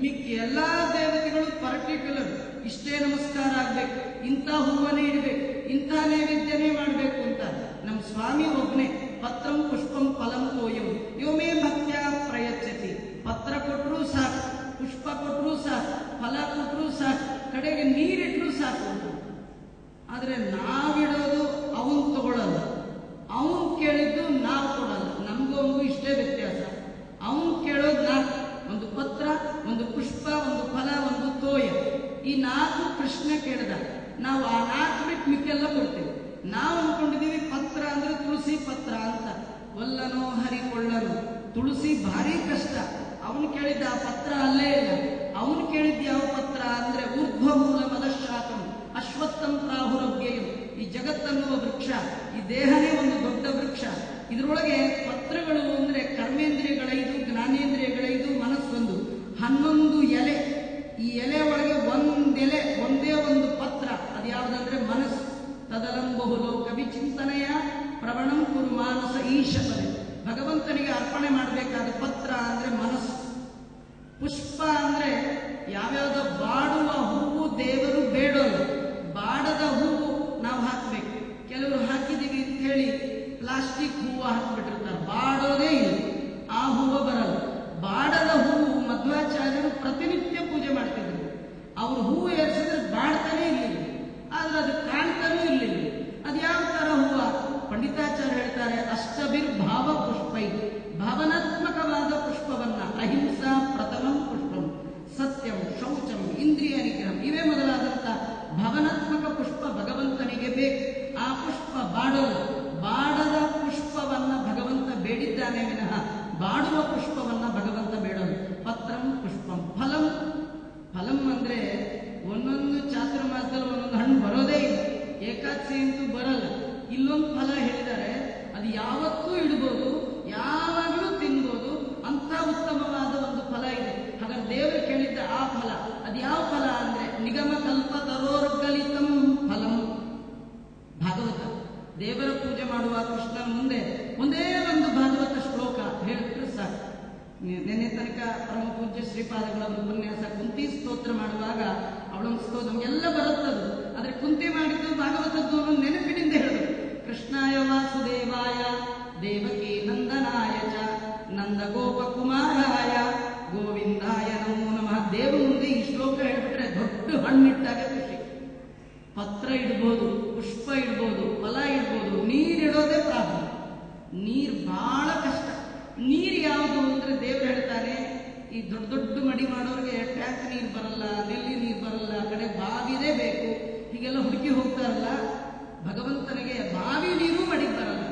ಮಿಕ್ಕ ಎಲ್ಲಾ ದೇವತೆಗಳು ಪರ್ಟಿಕ್ಯುಲರ್, ಇಷ್ಟೇ ನಮಸ್ಕಾರ ಆಗ್ಬೇಕು, ಇಂಥ ಹೂವನ್ನೇ ಇಡಬೇಕು, ಇಂಥ ನೈವೇದ್ಯನೇ ಮಾಡಬೇಕು ಅಂತ. ನಮ್ಮ ಸ್ವಾಮಿ ಒಬ್ಬನೇ, ಪತ್ರಂ ಪುಷ್ಪಂ ಫಲಂ ತೋಯಂ ಯೋಮೇ ಭಕ್ತ್ಯ ಪ್ರಯಚ್ಛತಿ. ಪತ್ರ ಕೊಟ್ಟರು ಸಾಕು, ಪುಷ್ಪ ಕೊಟ್ಟರು ಸಾಕು, ಫಲ ಕೊಟ್ಟರು ಸಾಕು, ಕಡೆಗೆ ನೀರಿಟ್ಟರು ಸಾಕು. ಆದ್ರೆ ನಾವಿಡೋದು ಅವನ್ ತಗೊಳ್ಳಲ್ಲ, ಅವನ್ ಕೇಳಿದ್ದು ನಾವು ಕೊಡಲ್ಲ. ನಮಗೂ ಅವನಿಗೂ ಇಷ್ಟೇ ವ್ಯತ್ಯಾಸ. ಅವನ್ ಕೇಳೋದು ನಾಲ್ಕು, ಒಂದು ಪತ್ರ, ಒಂದು ಪುಷ್ಪ, ಒಂದು ಫಲ, ಒಂದು ತೋಯ. ಈ 4 ಕೃಷ್ಣ ಕೇಳಿದ. ನಾವು ಆ 4 ಬಿಟ್ಟು ಮಿಕ್ಕೆಲ್ಲ ಕೊಡ್ತೇವೆ. ನಾವು ಅನ್ಕೊಂಡಿದೀವಿ ಪತ್ರ ಅಂದ್ರೆ ತುಳಸಿ ಪತ್ರ ಅಂತ. ಒಲ್ಲನೋ ಹರಿಕೊಳ್ಳನು, ತುಳಸಿ ಭಾರಿ ಕಷ್ಟ. ಅವನು ಕೇಳಿದ್ದ ಆ ಪತ್ರ ಅಲ್ಲೇ ಇಲ್ಲ. ಅವನು ಕೇಳಿದ್ದ ಯಾವ ಪತ್ರ ಅಂದ್ರೆ ಊರ್ಧ್ವ ಮೂಲ ಮದಶಾಖಂ ಅಶ್ವತ್ಥಂ ಪ್ರಾಹುರವ್ಯಯಂ. ಈ ಜಗತ್ತನ್ನುವ ವೃಕ್ಷ, ಈ ದೇಹನೇ ಒಂದು ದೊಡ್ಡ ವೃಕ್ಷ. ಇದರೊಳಗೆ ಪತ್ರಗಳು ಅಂದ್ರೆ ಕರ್ಮೇಂದ್ರಿಯಗಳೈದು, ಜ್ಞಾನೇಂದ್ರಿಯಗಳೈದು, ಮನಸ್ಸೊಂದು, 11 ಎಲೆ. ಈ ಎಲೆ ಒಳಗೆ ಒಂದೆಲೆ, ಒಂದೇ ಒಂದು ಪತ್ರ. ಅದ್ಯಾವುದಂದ್ರೆ ಮನಸ್ಸು. ತದಲಂಬಹುಲೋ ಕವಿ ಚಿಂತನೆಯ ಪ್ರವಣಂ ಕುರು ಮಾನಸ ಈಶಪದೆ. ಭಗವಂತನಿಗೆ ಅರ್ಪಣೆ ಮಾಡಬೇಕಾದ ಪತ್ರ ಅಂದ್ರೆ ಮನಸ್ಸು. ಪುಷ್ಪ ಅಂದ್ರೆ ಯಾವ್ಯಾವುದೋ ಬಾಡುವ ಹೂವು ದೇವರು ಬೇಡೋಲ್ಲ. ಬಾಡದ ಹೂವು ನಾವು ಹಾಕ್ಬೇಕು. ಕೆಲವರು ಹಾಕಿದೀವಿ ಅಂತ ಹೇಳಿ ಪ್ಲಾಸ್ಟಿಕ್ ಹೂವು ಹಾಕ್ಬಿಟ್ಟಿರ್ತಾರೆ, ಬಾಡೋದೇ ಇಲ್ಲ, ಆ ಹೂವು ಬರಲ್ಲ. ಬಾಡದ ಹೂವು ಮಧ್ವಾಚಾರ್ಯರು ಪ್ರತಿನಿತ್ಯ ಪೂಜೆ ಮಾಡ್ತಿದ್ರು. ಅವ್ರು ಹೂವು ಏರಿಸಿದ್ರೆ ಬಾಡ್ತಾನೆ ಇರಲಿಲ್ಲ, ಆದ್ರೆ ಅದು ಕಾಣ್ತಾನೂ ಇರಲಿಲ್ಲ. ಅದು ಯಾವ ತರ ಹೂವ? ಪಂಡಿತಾಚಾರ್ಯ ಹೇಳ್ತಾರೆ, ಅಷ್ಟಭಿರ್ಭಾವ ಪುಷ್ಪೈ, ಭಾವನಾತ್ಮಕವಾದ ಪುಷ್ಪವನ್ನ. ಅಹಿಂಸಾ ಪ್ರಥಮಂ ಪುಷ್ಪಂ, ಸತ್ಯಂ ಶೌಚಂ ಇಂದ್ರಿಯ ನಿಗ್ರಹಂ, ಇವೇ ಮೊದಲಾದಂತ ಭಾವನಾತ್ಮಕ ಪುಷ್ಪ ಭಗವಂತನಿಗೆ ಬೇಕು. ಆ ಪುಷ್ಪ ಬಾಡೋದು. ಬಾಡದ ಪುಷ್ಪವನ್ನ ಭಗವಂತ ಬೇಡಿದ್ದಾನೆ ವಿನಃ ಬಾಡುವ ಪುಷ್ಪವನ್ನ ಭಗವಂತ ಬೇಡೋದು. ಪತ್ರಂ ಪುಷ್ಪಂ ಫಲಂ. ಫಲಂ ಅಂದ್ರೆ ಒಂದೊಂದು ಚಾತುರ್ಮಾಸದಲ್ಲಿ ಒಂದೊಂದು ಹಣ್ಣು ಬರೋದೇ ಇಲ್ಲ. ಏಕಾದಶಿ ಅಂತೂ ಬರಲ್ಲ. ಇಲ್ಲೊಂದು ಫಲ ಹೇಳಿದ್ದಾರೆ, ಅದು ಯಾವತ್ತೂ ಇಡ್ಬೋದು, ಯಾವಾಗಲೂ ತಿನ್ಬೋದು, ಅಂತ ಉತ್ತಮವಾದ ಒಂದು ಫಲ ಇದೆ. ಹಾಗಾದ್ರೆ ದೇವರು ಕೇಳಿದ್ದ ಆ ಫಲ, ಅದು ಯಾವ ಫಲ ಅಂದ್ರೆ ನಿಗಮ ಕಲ್ಪ ತರೋರ್ಗಲಿತಂ ಫಲಂ. ಭಾಗವತ ದೇವರ ಪೂಜೆ ಮಾಡುವ ಕೃಷ್ಣನ ಮುಂದೆ ಒಂದೇ ಒಂದು ಭಾಗವತ ಶ್ಲೋಕ ಹೇಳಿದ್ರೆ ಸಾಕು. ನಿನ್ನೆ ತನಕ ಪರಮ ಪೂಜ್ಯ ಶ್ರೀಪಾದಗಳ ಉಪನ್ಯಾಸ ಕುಂತಿ ಸ್ತೋತ್ರ ಮಾಡುವಾಗ ಅವಳೊಂದು ಸ್ತೋತ್ರ ನಮಗೆಲ್ಲ ಬರುತ್ತದು. ಆದ್ರೆ ಕುಂತಿ ಮಾಡಿದ್ದು ಭಾಗವತದ್ದು ಅನ್ನೋ ನೆನಪಿನಿಂದ ಹೇಳಿದ್ರು. ಕೃಷ್ಣಾಯ ವಾಸುದೇವಾಯ ದೇವಕಿ ನಂದನಾಯ ಚ ನಂದ ಗೋಪಕುಮಾರಾಯ ಗೋವಿಂದಾಯ ನಮೋ ನಮಃ. ದೇವ ಮುಂದೆ ಈ ಶ್ಲೋಕ ಹೇಳ್ಬಿಟ್ರೆ ದೊಡ್ಡ ಹಣ್ಣಿಟ್ಟಾಗ ಖುಷಿ. ಪತ್ರ ಇಡ್ಬೋದು, ಪುಷ್ಪ ಇಡ್ಬೋದು, ಫಲ ಇಡ್ಬೋದು, ನೀರಿಡೋದೇ ಪ್ರಾಬ್ಲಮ್. ನೀರು ಬಹಳ ಕಷ್ಟ. ನೀರು ಯಾವುದು ಅಂದ್ರೆ ದೇವರು ಹೇಳ್ತಾನೆ, ಈ ದೊಡ್ಡ ದೊಡ್ಡ ಮಡಿ ಮಾಡೋರಿಗೆ ಟ್ಯಾಂಕ್ ನೀರು ಬರಲ್ಲ, ನೆಲ್ಲಿ ನೀರು ಬರಲ್ಲ, ಕಡೆ ಬಾವಿದೇ ಬೇಕು, ಹೀಗೆಲ್ಲ ಹುಡುಕಿ ಹೋಗ್ತಾರಲ್ಲ. ಭಗವಂತನಿಗೆ ಬಾವಿ ನೀರು ಮಡಿಗೆ ಬರಲ್ಲ.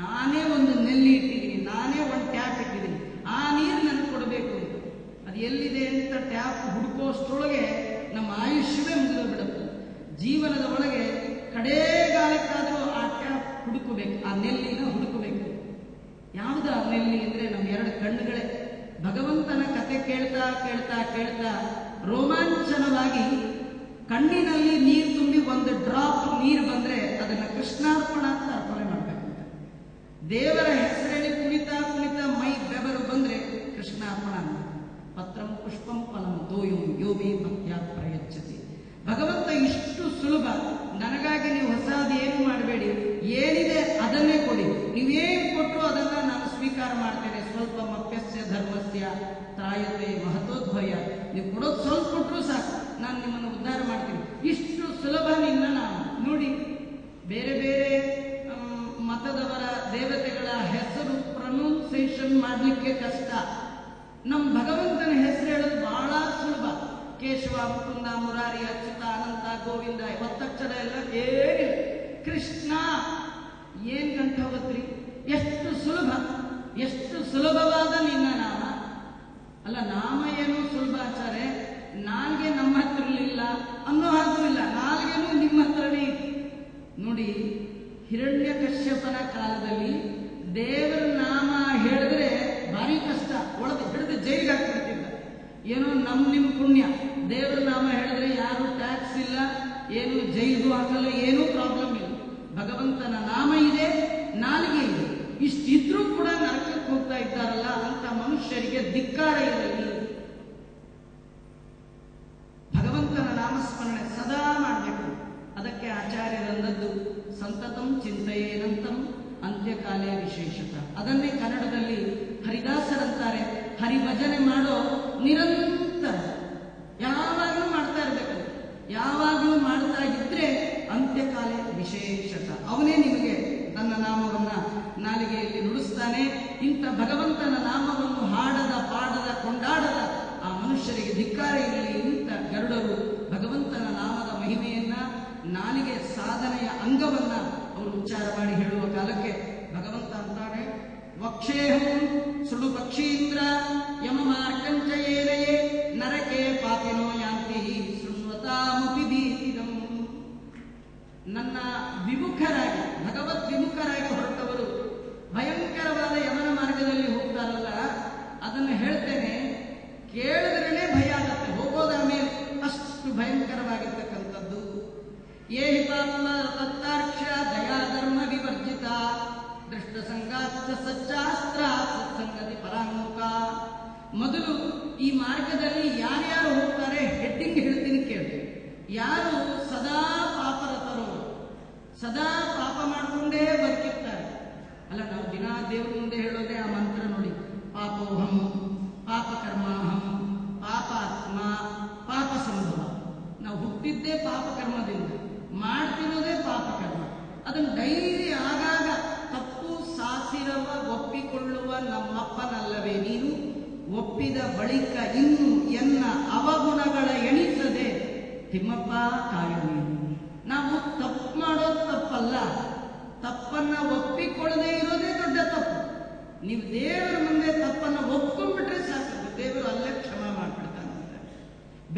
ನಾನೇ ಒಂದು ನೆಲ್ಲಿ ಇಟ್ಟಿದ್ದೀನಿ, ನಾನೇ ಒಂದು ಟ್ಯಾಪ್ ಇಟ್ಟಿದ್ದೀನಿ, ಆ ನೀರು ನನಗೆ ಕೊಡಬೇಕು ಅಂತ. ಅದು ಎಲ್ಲಿದೆ ಅಂತ ಟ್ಯಾಪ್ ಹುಡುಕೋಷ್ಟರೊಳಗೆ ನಮ್ಮ ಆಯುಷ್ಯವೇ ಮುಗಿದು ಬಿಡುತ್ತೆ. ಜೀವನದ ಒಳಗೆ ಕಡೆಗಾಲಕ್ಕಾದರೂ ಆ ಟ್ಯಾಪ್ ಹುಡುಕಬೇಕು, ಆ ನೆಲ್ಲಿನ ಹುಡುಕಬೇಕು. ಯಾವುದು ಆ ನೆಲ್ಲಿ ಅಂದ್ರೆ ನಮ್ಮ 2 ಕಣ್ಣುಗಳೇ. ಭಗವಂತನ ಕತೆ ಕೇಳ್ತಾ ಕೇಳ್ತಾ ಕೇಳ್ತಾ ರೋಮಾಂಚನವಾಗಿ ಕಣ್ಣಿನಲ್ಲಿ ನೀರು ತುಂಬಿ ಒಂದು ಡ್ರಾಪ್ ನೀರು ಬಂದ್ರೆ ಅದನ್ನ ಕೃಷ್ಣಾರ್ಪಣ ಅಂತ ಅರ್ಪಣೆ ಮಾಡಬೇಕು. ದೇವರ ಹೆಸರಲ್ಲಿ ಕುಣಿತ ಕುಣಿತ ಮೈ ಬೆವರು ಬಂದ್ರೆ ಕೃಷ್ಣಾರ್ಪಣ ಅಂತ. ಪತ್ರಂ ಪುಷ್ಪಂ ಫಲಂ ತೋಯಂ ಯೋಮೇ ಭಕ್ತ್ಯ ಪ್ರಯಚ್ಛತಿ. ಭಗವಂತ ಇಷ್ಟು ಸುಲಭ. ನನಗಾಗಿ ನೀವು ಹೊಸದು ಏನು ಮಾಡಬೇಡಿ, ಏನಿದೆ ಅದನ್ನೇ ಕೊಡಿ. ನೀವೇನು ಕೊಟ್ಟರು ಅದನ್ನ ನಾನು ಸ್ವೀಕಾರ ಮಾಡ್ತೇನೆ. ಸ್ವಲ್ಪ ಮಪ್ಯಸ್ಯ ಧರ್ಮಸ್ಯ ತ್ರಾಯತೆ ಮಹತೋದ್ಭಯ. ನೀವು ಕೊಡೋದು ಸ್ವಲ್ಪ ಕೊಟ್ಟರು ಸಾಕು. ನಾನು ನಿಮ್ಮನ್ನು ಉದ್ಧಾರ ಮಾಡ್ತೀನಿ. ಇಷ್ಟು ಸುಲಭ ನಿನ್ನ ನಾಮ. ನೋಡಿ, ಬೇರೆ ಬೇರೆ ಮತದವರ ದೇವತೆಗಳ ಹೆಸರು ಪ್ರೊನೌನ್ಸಿಯೇಷನ್ ಮಾಡಲಿಕ್ಕೆ ಕಷ್ಟ. ನಮ್ಮ ಭಗವಂತನ ಹೆಸರು ಹೇಳೋದು ಬಹಳ ಸುಲಭ. ಕೇಶವ, ಮುಕುಂದ, ಮುರಾರಿ, ಅಚ್ಯುತ, ಅನಂತ, ಗೋವಿಂದ, ಒತ್ತಕ್ಷರ ಎಲ್ಲ ಏನಿಲ್ಲ. ಕೃಷ್ಣ ಏನ್ ಗಂಟ ಹೋಗತ್ರಿ, ಎಷ್ಟು ಸುಲಭ, ಎಷ್ಟು ಸುಲಭವಾದ ನಿನ್ನ ನಾಮ. ಅಲ್ಲ, ನಾಮ ಏನು ಸುಲಭ ಆಚಾರ್ಯ, ನಾಲ್ಗೆ ನಮ್ಮ ಹತ್ರ ಇರಲಿಲ್ಲ ಅನ್ನೋ ಹಾಗೂ ಇಲ್ಲ, ನಾಲ್ಗೆನೂ ನಿಮ್ಮ ಹತ್ರನೇ ಇತ್ತು. ನೋಡಿ, ಹಿರಣ್ಯ ಕಶ್ಯಪನ ಕಾಲದಲ್ಲಿ ದೇವರ ನಾಮ ಹೇಳಿದ್ರೆ ಭಾರಿ ಕಷ್ಟ, ಒಳಗೆ ಹಿಡಿದು ಜೈಲಿಗೆ ಹಾಕ್ಬಿಡ್ತಿದ್ದ. ಏನೋ ನಿಮ್ಮ ಪುಣ್ಯ, ದೇವರ ನಾಮ ಹೇಳಿದ್ರೆ ಯಾರು ಟ್ಯಾಕ್ಸ್ ಇಲ್ಲ, ಏನು ಜೈಲಿಗೂ ಹಾಕಲ್ಲ, ಏನೂ ಪ್ರಾಬ್ಲಮ್ ಇಲ್ಲ. ಭಗವಂತನ ನಾಮ ಇದೆ, ನಾಲಿಗೆ ಇದೆ, ಇಷ್ಟಿದ್ರೂ ಕೂಡ ನರಕಕ್ಕೆ ಹೋಗ್ತಾ ಇದ್ದಾರಲ್ಲ ಅಂತ ಮನುಷ್ಯರಿಗೆ ಧಿಕ್ಕಾರ ಇರಲಿ. ಭಗವಂತನ ನಾಮಸ್ಮರಣೆ ಸದಾ ಮಾಡಬೇಕು. ಅದಕ್ಕೆ ಆಚಾರ್ಯರಂದದ್ದು ಸಂತತಂ ಚಿಂತೆಯೇನಂತಂ ಅಂತ್ಯಕಾಲೇ ವಿಶೇಷತ. ಅದನ್ನೇ ಕನ್ನಡದಲ್ಲಿ ಹರಿದಾಸರಂತಾರೆ, ಹರಿಭಜನೆ ಮಾಡೋ ನಿರಂತರ, ಯಾವಾಗಲೂ ಮಾಡ್ತಾ ಇರ್ಬೇಕಂತ. ಯಾವಾಗಲೂ ಮಾಡ್ತಾ ಇದ್ರೆ ಅಂತ್ಯಕಾಲೇ ವಿಶೇಷತ. ಅವನೇ ನಿಮಗೆ ತನ್ನ ನಾಮವನ್ನ ನಾಲಿಗೆಯಲ್ಲಿ ನುಡಿಸ್ತಾನೆ. ಇಂಥ ಭಗವಂತನ ನಾಮವನ್ನು ಹಾಡದ, ಪಾಡದ, ಕೊಂಡಾಡದ ಆ ಮನುಷ್ಯರಿಗೆ ಧಿಕ್ಕಾರ ಇರಲಿ. ಇಂಥ ಗರುಡರು ಭಗವಂತನ ನಾಮದ ಮಹಿಮೆಯನ್ನ, ನಾಲಿಗೆ ಸಾಧನೆಯ ಅಂಗವನ್ನ ಅವರು ಉಚ್ಚಾರ ಮಾಡಿ ಹೇಳುವ ಕಾಲಕ್ಕೆ ಭಗವಂತ ಅಂತಾನೆ, ವಕ್ಷೇಹಂ ಸುಡು ಪಕ್ಷೀಂದ್ರ ಯಮ ಮಾರ್ಗಂಚ ಏನೆಯೇ ನರಕೆ ಪಾಪಿನೋ ಯಾಂತಿ ಶೃಣ್ವತಾಮಪಿ ಭೀತಿದಂ. ನನ್ನ ವಿಮುಖರಾಗಿ, ಭಗವದ್ ವಿಮುಖರಾಗಿ ಹೊರಟವರು ಭಯಂಕರವಾದ ಯಮನ ಮಾರ್ಗದಲ್ಲಿ ಹೋಗ್ತಾರಲ್ಲ, ಅದನ್ನು ಹೇಳ್ತೇನೆ, ಕೇಳಿದ್ರೇನೆ ಭಯ ಆಗತ್ತೆ, ಹೋಗೋದ ಮೇಲೆ ಅಷ್ಟು ಭಯಂಕರವಾಗಿರ್ತಕ್ಕಂಥದ್ದು. ಯೇ ಹಿ ಪಾಪ ತತ್ತಾರ್ಕ್ಷ ದಯಾಧರ್ಮ ವಿವರ್ಜಿತ ದೃಷ್ಟ ಸಂಗಾತ ಸಚ್ಚಾಸ್ತ್ರ ಸತ್ಸಂಗತಿ ಪರಾಂಗುಕ. ಮೊದಲು ಈ ಮಾರ್ಗದಲ್ಲಿ ಯಾರ್ಯಾರು ಹೋಗ್ತಾರೆ ಹೆಡ್ಡಿಂಗ್ ಹೇಳ್ತೀನಿ ಕೇಳಿ. ಯಾರು ಸದಾ ಪಾಪರತರು, ಸದಾ ಪಾಪ ಮಾಡಿಕೊಂಡೇ ಬದುಕಿರ್ತಾರೆ. ಅಲ್ಲ, ನಾವು ದಿನ ದೇವ್ರ ಮುಂದೆ ಹೇಳೋದೇ ಆ ಮಂತ್ರ ನೋಡಿ, ಪಾಪೋಹಂ ಪಾಪಕರ್ಮಾಹಂ ಪಾಪಾತ್ಮ ಪಾಪ ಸಂಭವ. ನಾವು ಹುಟ್ಟಿದ್ದೇ ಪಾಪಕರ್ಮದಿಂದ, ಮಾಡ್ತಿರೋದೇ ಪಾಪಕರ್ಮ. ಅದನ್ನು ಡೈಲಿ ಆಗಾಗ ತಪ್ಪು ಸಾಸಿರವ ಒಪ್ಪಿಕೊಳ್ಳುವ ನಮ್ಮಪ್ಪನಲ್ಲವೇ ನೀನು, ಒಪ್ಪಿದ ಬಳಿಕ ಇನ್ನು ಎನ್ನ ಅವಗುಣಗಳ ಎಣಿಸದೆ ತಿಮ್ಮಪ್ಪ ಕಾಯ ನೀನು. ನಾವು ತಪ್ಪು ಮಾಡೋದು ತಪ್ಪಲ್ಲ, ತಪ್ಪನ್ನ ಒಪ್ಪಿಕೊಳ್ಳದೆ ಇರೋದೇ ದೊಡ್ಡ ತಪ್ಪು. ನೀವು ದೇವರ ಮುಂದೆ ತಪ್ಪನ್ನ ಒಪ್ಕೊಂಡ್ಬಿಟ್ರೆ ಸಾಕು, ದೇವರು ಅಲ್ಲೇ ಕ್ಷಮಾ ಮಾಡ್ಬಿಡ್ತಾನಂತೆ.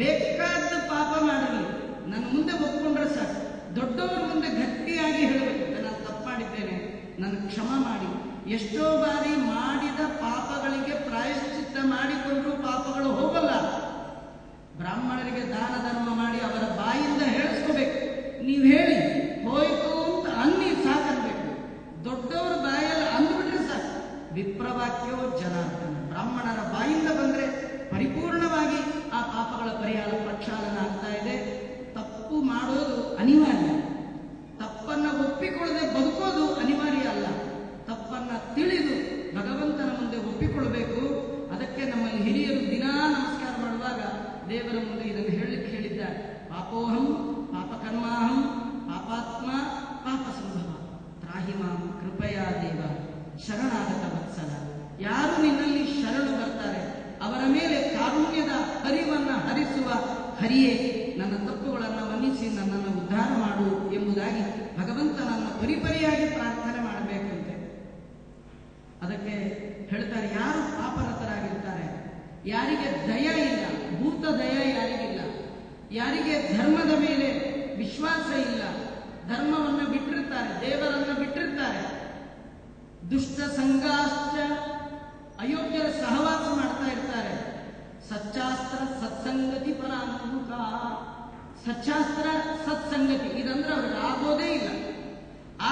ಬೇಕಾದ ಪಾಪ ಮಾಡಿರಲಿ, ನನ್ನ ಮುಂದೆ ಒಪ್ಕೊಂಡ್ರೆ ಸಾಕು. ದೊಡ್ಡವರ ಮುಂದೆ ಗಟ್ಟಿಯಾಗಿ ಹೇಳಬೇಕು, ನಾನು ತಪ್ಪು ಮಾಡಿದ್ದೇನೆ, ನನ್ನ ಕ್ಷಮಾ ಮಾಡಿ. ಎಷ್ಟೋ ಬಾರಿ ಮಾಡಿದ ಪಾಪಗಳಿಗೆ ಪ್ರಾಯಶ್ಚಿತ್ತ ಮಾಡಿಕೊಂಡ್ರೂ ಪಾಪಗಳು ಹೋಗಲ್ಲ. ಬ್ರಾಹ್ಮಣರಿಗೆ ದಾನ ಧರ್ಮ ಮಾಡಿ ಅವರ ಬಾಯಿಂದ ಹೇಳಿಸ್ಕೋಬೇಕು, ನೀವು ಹೇಳಿ ಹೋಯ್ತು ಅಂತ ಅನ್ನಿ ಸಾಕನ್ಬೇಕು. ದೊಡ್ಡವರ ಬಾಯಲ್ಲಿ ಅಂದ್ಬಿಟ್ರೆ ಸಾಕು. ವಿಪ್ರವಾಕ್ಯೋ ಜನಾರ್ದನ, ಬ್ರಾಹ್ಮಣರ ಬಾಯಿಂದ ಬಂದ್ರೆ ಪರಿಪೂರ್ಣವಾಗಿ ಆ ಪಾಪಗಳ ಪರಿಹಾರ ಪ್ರಕ್ಷಾಳನ ಆಗ್ತಾ ಇದೆ. ತಪ್ಪು ಮಾಡೋದು ಅನಿವಾರ್ಯ, ತಪ್ಪನ್ನ ಒಪ್ಪಿಕೊಳ್ಳದೆ ಬದುಕೋದು ಅನಿವಾರ್ಯ ಅಲ್ಲ. ತಪ್ಪನ್ನ ತಿಳಿದು ಭಗವಂತನ ಮುಂದೆ ಒಪ್ಪಿಕೊಳ್ಬೇಕು. ಅದಕ್ಕೆ ನಮ್ಮಲ್ಲಿ ಹಿರಿಯರು ದಿನಾ ನಮಸ್ಕಾರ ಮಾಡುವಾಗ ದೇವರ ಮುಂದೆ ಇದನ್ನು ಹೇಳಲಿಕ್ಕೆ ಹೇಳಿದ್ದಾರೆ. ಪಾಪೋಹಂ ಪಾಪಕರ್ಮಾಹಂ ಪಾಪಾತ್ಮ ಪಾಪ ಸಂಭವ ತ್ರಾಹಿಮಾಂ ಕೃಪಯಾ ದೇವ ಶರಣಾಗತ ವತ್ಸಲ. ಯಾರು ನಿನ್ನಲ್ಲಿ ಶರಣು ಬರ್ತಾರೆ ಅವರ ಮೇಲೆ ಕಾರುಣ್ಯದ ಹರಿವನ್ನ ಹರಿಸುವ ಹರಿಯೇ, ನನ್ನ ತಪ್ಪುಗಳನ್ನು ಮನ್ನಿಸಿ ನನ್ನನ್ನು ಉದ್ಧಾರ ಮಾಡು ಎಂಬುದಾಗಿ ಭಗವಂತನನ್ನು ಪರಿಪರಿಯಾಗಿ ಪ್ರಾರ್ಥನೆ ಮಾಡಬೇಕಂತೆ. ಅದಕ್ಕೆ ಹೇಳ್ತಾರೆ, ಯಾರು ಪಾಪರತರಾಗಿರ್ತಾರೆ, ಯಾರಿಗೆ ದಯ ಇಲ್ಲ, ಭೂತ ದಯ ಯಾರಿಗಿಲ್ಲ, ಯಾರಿಗೆ ಧರ್ಮದ ಮೇಲೆ ವಿಶ್ವಾಸ ಇಲ್ಲ, ಧರ್ಮವನ್ನು ಬಿಟ್ಟಿರ್ತಾರೆ, ದೇವರನ್ನು ಬಿಟ್ಟಿರ್ತಾರೆ, ದುಷ್ಟ ಸಂಗಾಶ್ಚ ಅಯೋಗ್ಯರ ಸಹವಾಸ ಮಾಡ್ತಾ ಇರ್ತಾರೆ, ಸಚ್ಚಾಸ್ತ್ರ ಸತ್ಸಂಗತಿ ಪರಾಂಗುಕ. ಸಚ್ಚಾಸ್ತ್ರ ಸತ್ಸಂಗತಿ ಇದಂದ್ರೆ ಅವ್ರಿಗೆ ಆಗೋದೇ ಇಲ್ಲ.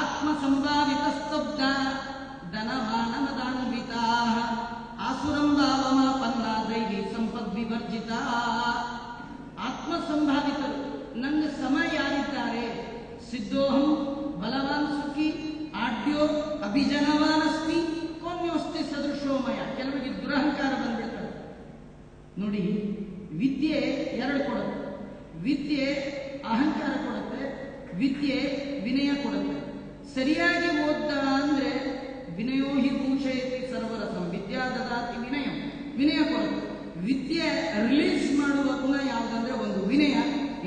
ಆತ್ಮ ಸಂಭಾವಿತ ಸ್ತಬ್ಧ ಧನಮಾನಮದಾನ್ವಿತ ಆಸುರಂಭಾವಮಾಪನ್ನ ದೈವಿ ಸಂಪದ್ವಿವರ್ಜಿತ. ಆತ್ಮ ಸಂಭಾವಿತರು, ನನ್ನ ಸಮ ಯಾರಿದ್ದಾರೆ? ಸಿದ್ಧೋಹಂ ಬಲವಾನ್ ಸುಖಿ ಆಡ್ಯೋ ಅಭಿಜನವಾನಸ್ಮಿ ಕೋನ್ಯೋಸ್ತಿ ಸದೃಶೋಮಯ. ಕೆಲವರಿಗೆ ದುರಹಂಕಾರ ಬಂದ್ಬಿಡ್ತಾರೆ ನೋಡಿ. ವಿದ್ಯೆ ಎರಡು ಕೊಡೋದು, ವಿದ್ಯೆ ಅಹಂಕಾರ ಕೊಡುತ್ತೆ, ವಿದ್ಯೆ ವಿನಯ ಕೊಡುತ್ತೆ. ಸರಿಯಾಗಿ ಓದ್ದ ಅಂದ್ರೆ ವಿನಯೋ ಹಿ ಭೂಷಯತಿ ಸರ್ವರಸಂ, ವಿದ್ಯಾ ದದಾತಿ ವಿನಯ, ವಿನಯ ಕೊಡುತ್ತೆ. ವಿದ್ಯೆ ರಿಲೀಸ್ ಮಾಡುವುದನ್ನ ಯಾವುದಂದ್ರೆ ಒಂದು ವಿನಯ,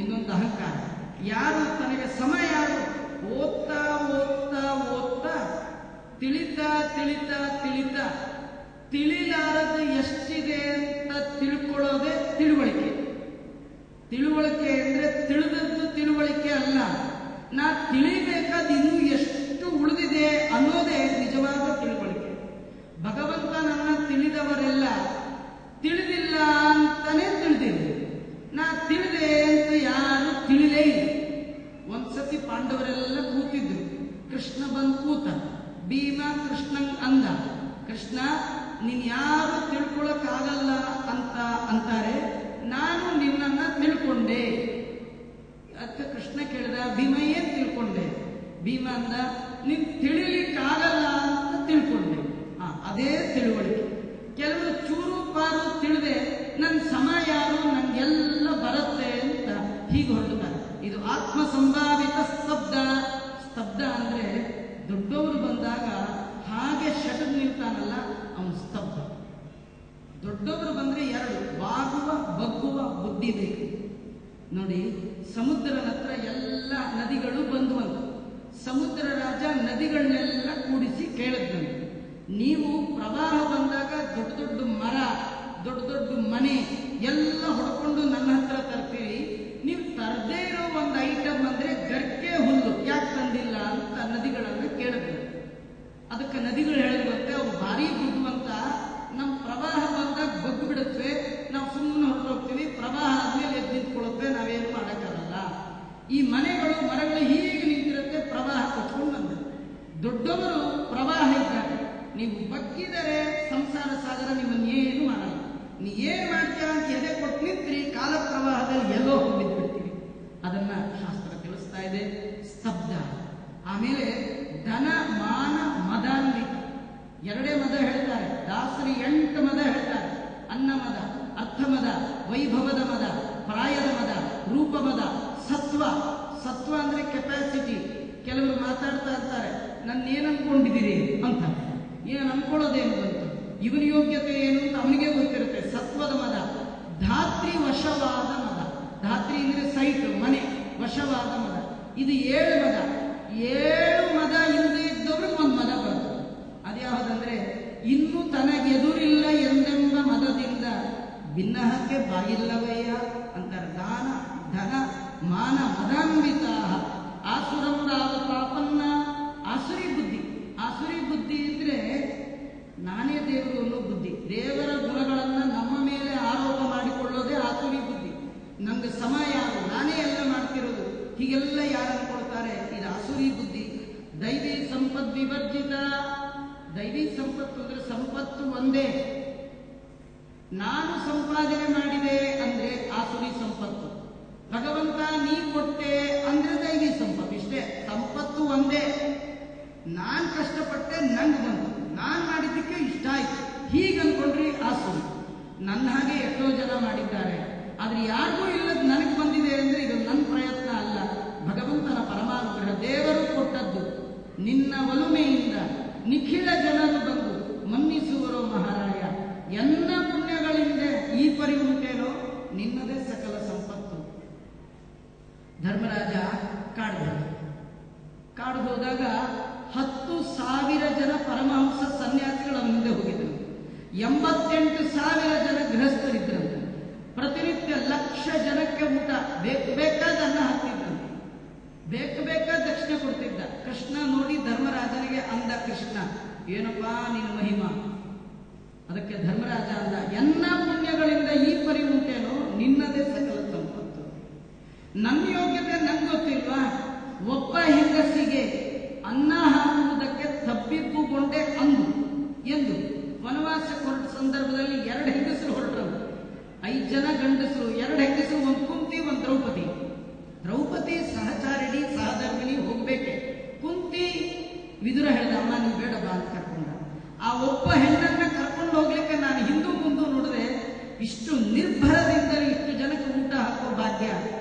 ಇನ್ನೊಂದು ಅಹಂಕಾರ. ಯಾರು ತನಗೆ ಸಮಯ, ಯಾರು ಓದ್ತಾ ಓದ್ತಾ ಓದ್ತಾ ತಿಳಿತಾ ತಿಳಿತಾ ತಿಳಿತಾ ತಿಳಿಲಾರದು ಎಷ್ಟಿದೆ ಅಂತ ತಿಳ್ಕೊಳ್ಳೋದೇ ತಿಳುವಳಿಕೆ. ತಿಳುವಳಿಕೆ ಅಂದ್ರೆ ತಿಳಿದದ್ದು ತಿಳುವಳಿಕೆ ಅಲ್ಲ, ನಾ ತಿಳಿಬೇಕಾದ ಇನ್ನೂ ಎಷ್ಟು ಉಳಿದಿದೆ ಅನ್ನೋದೇ ನಿಜವಾದ ತಿಳುವಳಿಕೆ. ಭಗವಂತನನ್ನ ತಿಳಿದವರೆಲ್ಲ ತಿಳಿದಿಲ್ಲ ಅಂತಾನೆ ತಿಳಿದಿದೆ, ನಾ ತಿಳಿದೆ ಅಂತ ಯಾರು ತಿಳಿಲೇ ಇಲ್ಲ. ಒಂದ್ಸತಿ ಪಾಂಡವರೆಲ್ಲ ಕೂತಿದ್ರು, ಕೃಷ್ಣ ಬಂದು ಕೂತ, ಭೀಮ ಕೃಷ್ಣಂಗ್ ಅಂದ, ಕೃಷ್ಣ ನೀನ್ ಯಾರು ತಿಳ್ಕೊಳಕ್ಕಾಗಲ್ಲ ಅಂತ ಅಂತಾರೆ, ನಾನು ನಿನ್ನನ್ನ ತಿಳ್ಕೊಂಡೆ. ಅದಕ್ಕೆ ಕೃಷ್ಣ ಕೇಳಿದ, ಭೀಮ ಏನ್ ತಿಳ್ಕೊಂಡೆ? ಭೀಮ ಅಂದ, ನೀನ್ ತಿಳಿಲಿಕ್ಕಾಗಲ್ಲ ಅಂತ ತಿಳ್ಕೊಂಡೆ. ಅದೇ ತಿಳುವಳಿಕೆ. ಕೆಲವರು ಚೂರು ಪಾರು ತಿಳಿದೆ ನನ್ ಸಮ ಯಾರು, ನಂಗೆಲ್ಲ ಬರುತ್ತೆ ಅಂತ ಹೀಗೆ ಹೊರಡ್ತಾರೆ. ಇದು ಆತ್ಮ ಸಂಭಾವಿತ ಸ್ತಬ್ಧ. ಸ್ತಬ್ಧ ಅಂದ್ರೆ ದೊಡ್ಡವರು ಬಂದಾಗ ಹಾಗೆ ಶಟದ್ ನಿಲ್ತಾನಲ್ಲ, ಅವನು ಸ್ತಬ್ಧ. ದೊಡ್ಡವರು ಬಂದ್ರೆ ಎರಡು, ಬಾಗುವ ಬಗ್ಗುವ ಬುದ್ಧಿ ಬೇಕು. ನೋಡಿ, ಸಮುದ್ರದ ಹತ್ರ ಎಲ್ಲ ನದಿಗಳು ಬಂದುವಂತ. ಸಮುದ್ರ ರಾಜ ನದಿಗಳನ್ನೆಲ್ಲ ಕೂಡಿಸಿ ಕೇಳಿದ್ದಂತೆ, ನೀವು ಪ್ರವಾಹ ಬಂದಾಗ ದೊಡ್ಡ ದೊಡ್ಡ ಮರ, ದೊಡ್ಡ ದೊಡ್ಡ ಮನೆ ಎಲ್ಲ ಹೊಡ್ಕೊಂಡು ನನ್ನ ಹತ್ರ ತರ್ತೀರಿ, ನೀವು ತರದೇ ಇರೋ ಒಂದು ಐಟಮ್ ಅಂದ್ರೆ ಗರ್ಕೆ ಹುಲ್ಲು ಯಾಕೆ ತಂದಿಲ್ಲ ಅಂತ ನದಿಗಳನ್ನ ಕೇಳಿದ್ರು. ಅದಕ್ಕೆ ನದಿಗಳು ಹೇಳಿದ್ವಂತೆ, ಅವು ಭಾರಿ ಬುದ್ಧಿವಂತ, ನಮ್ಮ ಪ್ರವಾಹ ಬಂದಾಗ ಬಗ್ಗು ಬಿಡುತ್ತವೆ, ನಾವು ಸುಮ್ಮನೆ ಹೊರಟೋಗ್ತೀವಿ, ಪ್ರವಾಹ ಆದ್ಮೇಲೆ ಎದ್ದು ನಿಂತ್ಕೊಳ್ಳುತ್ತವೆ, ನಾವೇನು ಮಾಡೋಕ್ಕಾಗಲ್ಲ. ಈ ಮನೆಗಳು ಮರಗಳು ಹೀಗೆ ನಿಂತಿರುತ್ತೆ, ಪ್ರವಾಹ ಕೊಚ್ಕೊಂಡು ಬಂದ. ದೊಡ್ಡವರು ಪ್ರವಾಹ ಇದ್ದಾರೆ, ನೀವು ಬಗ್ಗಿದರೆ ಸಂಸಾರ ಸಾಗರ ನಿಮ್ಮನ್ನೇನು ಮಾಡಲ್ಲ. ನೀ ಏನ್ ಮಾಡ್ತೀಯ ಅಂತ ಎದೆ ಕೊಟ್ಟು ನಿಂತ್ರಿ, ಕಾಲ ಪ್ರವಾಹದಲ್ಲಿ ಎಲ್ಲೋ ಹೋಗಿದ್ಬಿಡ್ತೀವಿ. ಅದನ್ನ ಶಾಸ್ತ್ರ ತಿಳಿಸ್ತಾ ಇದೆ. ಸ್ತಬ್ಧ. ಆಮೇಲೆ ಧನ ಮಾನ ಮದಾನ್ವಿತ, ಎರಡೇ ಮದ ಹೇಳ್ತಾರೆ. ದಾಸರಿ 8 ಮದ ಹೇಳ್ತಾರೆ. ಅನ್ನ ಮದ, ಅರ್ಥ ಮದ, ವೈಭವದ ಮದ, ಪ್ರಾಯದ ಮದ, ರೂಪ ಮದ, ಸತ್ವ. ಸತ್ವ ಅಂದ್ರೆ ಕೆಪಾಸಿಟಿ. ಕೆಲವರು ಮಾತಾಡ್ತಾ ಇರ್ತಾರೆ, ನನ್ನೇನ್ ಅನ್ಕೊಂಡಿದ್ದೀರಿ ಅಂತ. ಏನ್ ಅನ್ಕೊಳ್ಳೋದೇನು ಬಂತು, ಇವನ ಯೋಗ್ಯತೆ ಏನು ಅಂತ ಅವನಿಗೆ ಗೊತ್ತಿರುತ್ತೆ. ಸತ್ವದ ಮದ. ಧಾತ್ರಿ ವಶವಾದ ಮದ. ಧಾತ್ರಿ ಅಂದ್ರೆ ಸೈಟ್, ಮನೆ, ವಶವಾದ ಮದ. ಇದು 7 ಮದ. 7 ಮದ ಇಲ್ಲದೆ ಇದ್ದವ್ರಿಗೆ ಒಂದು ಮದ ಬರ್ತದೆ. ಅದ್ಯಾವುದಂದ್ರೆ, ಇನ್ನು ತನಗೆದುರಿಲ್ಲ ಎಂದೆಂಬ ಮದದಿಂದ ಭಿನ್ನಹಕ್ಕೆ ಬಾಯಿಲ್ಲವಯ್ಯ ಅಂತಾರೆ. ದಾನ ಧನ ಮಾನ ಮದಾನ್ವಿತ ಆಸುರಂ ರಾವ ಪಾಪನ್ನ. ಆಸುರಿ ಬುದ್ಧಿ. ಆಸುರಿ ಬುದ್ಧಿ ಇದ್ರೆ ನಾನೇ ದೇವರು ಅನ್ನೋ ಬುದ್ಧಿ. ದೇವರ ಗುಣಗಳನ್ನ ನಮ್ಮ ಮೇಲೆ ಆರೋಪ ಮಾಡಿಕೊಳ್ಳೋದೇ ಆಸುರಿ ಬುದ್ಧಿ. ನಂಗೆ ಸಮ ಯಾರು, ನಾನೇ ಎಲ್ಲ ಮಾಡ್ತಿರೋದು, ಹೀಗೆಲ್ಲ ಯಾರು ಅನ್ಕೊಳ್ತಾರೆ, ಇದು ಆಸುರಿ ಬುದ್ಧಿ. ದೈವಿ ಸಂಪತ್ ವಿವರ್ಜಿತ. ದೈವಿ ಸಂಪತ್ತು ಅಂದ್ರೆ ಸಂಪತ್ತು ಒಂದೇ. ನಾನು ಸಂಪಾದನೆ ಮಾಡಿದೆ ಅಂದ್ರೆ ಆಸುರಿ ಸಂಪತ್ತು. ಭಗವಂತ ನೀ ಕೊಟ್ಟೆ ಅಂದ್ರೆ ದೈವಿ ಸಂಪತ್ತು. ಇಷ್ಟೇ, ಸಂಪತ್ತು ಒಂದೇ. ನಾನ್ ಕಷ್ಟಪಟ್ಟೆ, ನಂಗೆ ಬಂತು, ನಾನ್ ಮಾಡಿದ್ದಕ್ಕೆ ಇಷ್ಟ ಆಯ್ತು, ಹೀಗೆ ಅನ್ಕೊಂಡ್ರಿ ಆಸುರಿ. ನನ್ನ ಹಾಗೆ ಎಷ್ಟೋ ಜನ ಮಾಡಿದ್ದಾರೆ, ಆದ್ರೆ ಯಾರಿಗೂ ಇಲ್ಲದ ನನಗೆ ಬಂದಿದೆ ಅಂದ್ರೆ ಇದು ನನ್ನ ಪ್ರಯತ್ನ ಅಲ್ಲ, ಭಗವಂತನ ಪರಮಾನುಗ್ರಹ. ದೇವರು ಕೊಟ್ಟದ್ದು. ನಿನ್ನ ಒಲುಮೆಯಿಂದ ನಿಖಿಲ ಜನರು ಬಂದು ಮನ್ನಿಸುವರೋ ಮಹಾರಾಯ. ಎನ್ನ ಪುಣ್ಯಗಳಿಂದ ಈ ಪರಿ ಉಂಟೇನೋ, ನಿನ್ನದೇ ಸಕಲ ಸಂಪತ್ತು. ಧರ್ಮರಾಜ ಕಾಡು ಹೋದಾಗ 10,000 ಜನ ಪರಮಹಂಸ ಸನ್ಯಾಸಿಗಳು ಅವನ ಹಿಂದೆ ಹೋಗಿದ್ರು. 88,000 ಜನ ಗೃಹಸ್ಥರಿದ್ರಂತೆ. ಪ್ರತಿನಿತ್ಯ 1,00,000 ಜನಕ್ಕೆ ಊಟ ಬೇಕಾದ ಅನ್ನ ಹಾಕ್ತಿದ್ರಂತೆ, ಬೇಕಾದ ದಕ್ಷಿಣೆ ಕೊಡ್ತಿದ್ದ. ಕೃಷ್ಣ ನೋಡಿ ಧರ್ಮರಾಜನಿಗೆ ಅಂದ, ಕೃಷ್ಣ ಏನಪ್ಪಾ ನಿನ್ನ ಮಹಿಮಾ. ಅದಕ್ಕೆ ಧರ್ಮರಾಜ ಅಂದ, ಎನ್ನ ಪುಣ್ಯಗಳಿಂದ ಈ ಪರಿ ಉಂಟೇನೋ, ನಿನ್ನದೇ ಸಕಲ ಸಂಪತ್ತು. ನನ್ನ ಯೋಗ್ಯತೆ ನಂಗೆ ಗೊತ್ತಿಲ್ವಾ? ಒಬ್ಬ ಹೆಂಗಸಿಗೆ ಅನ್ನ ಹಾಕುವುದಕ್ಕೆ ತಬ್ಬಿಬ್ಬುಗೊಂಡೆ ಅಂದು ಎಂದು ವನವಾಸಕ್ಕೆ ಹೊರಟ ಸಂದರ್ಭದಲ್ಲಿ 2 ಹೆಂಗಸರು ಹೊರಟರು. 5 ಜನ ಗಂಡಸರು, 2 ಹೆಂಗಸರು, ಒಂದು ಕುಂತಿ, ಒಂದು ದ್ರೌಪದಿ. ದ್ರೌಪದಿ ಸಹಚಾರಿಣಿ, ಸಹಧರ್ಮಿಣಿ, ಹೋಗ್ಬೇಕೆ. ಕುಂತಿ ವಿದುರ ಹೇಳಿದ, ಅಮ್ಮ ನೀವು ಬೇಡ ಬಾ ಅಂತ ಕರ್ಕೊಂಡ. ಆ ಒಬ್ಬ ಹೆಣ್ಣನ್ನ ಕರ್ಕೊಂಡು ಹೋಗ್ಲಿಕ್ಕೆ ನಾನು ಹಿಂದೂ ಮುಂದೂ ನೋಡಿದೆ. ಇಷ್ಟು ನಿರ್ಭರದಿಂದ ಇಷ್ಟು ಜನಕ್ಕೆ ಊಟ ಹಾಕೋ ಭಾಗ್ಯ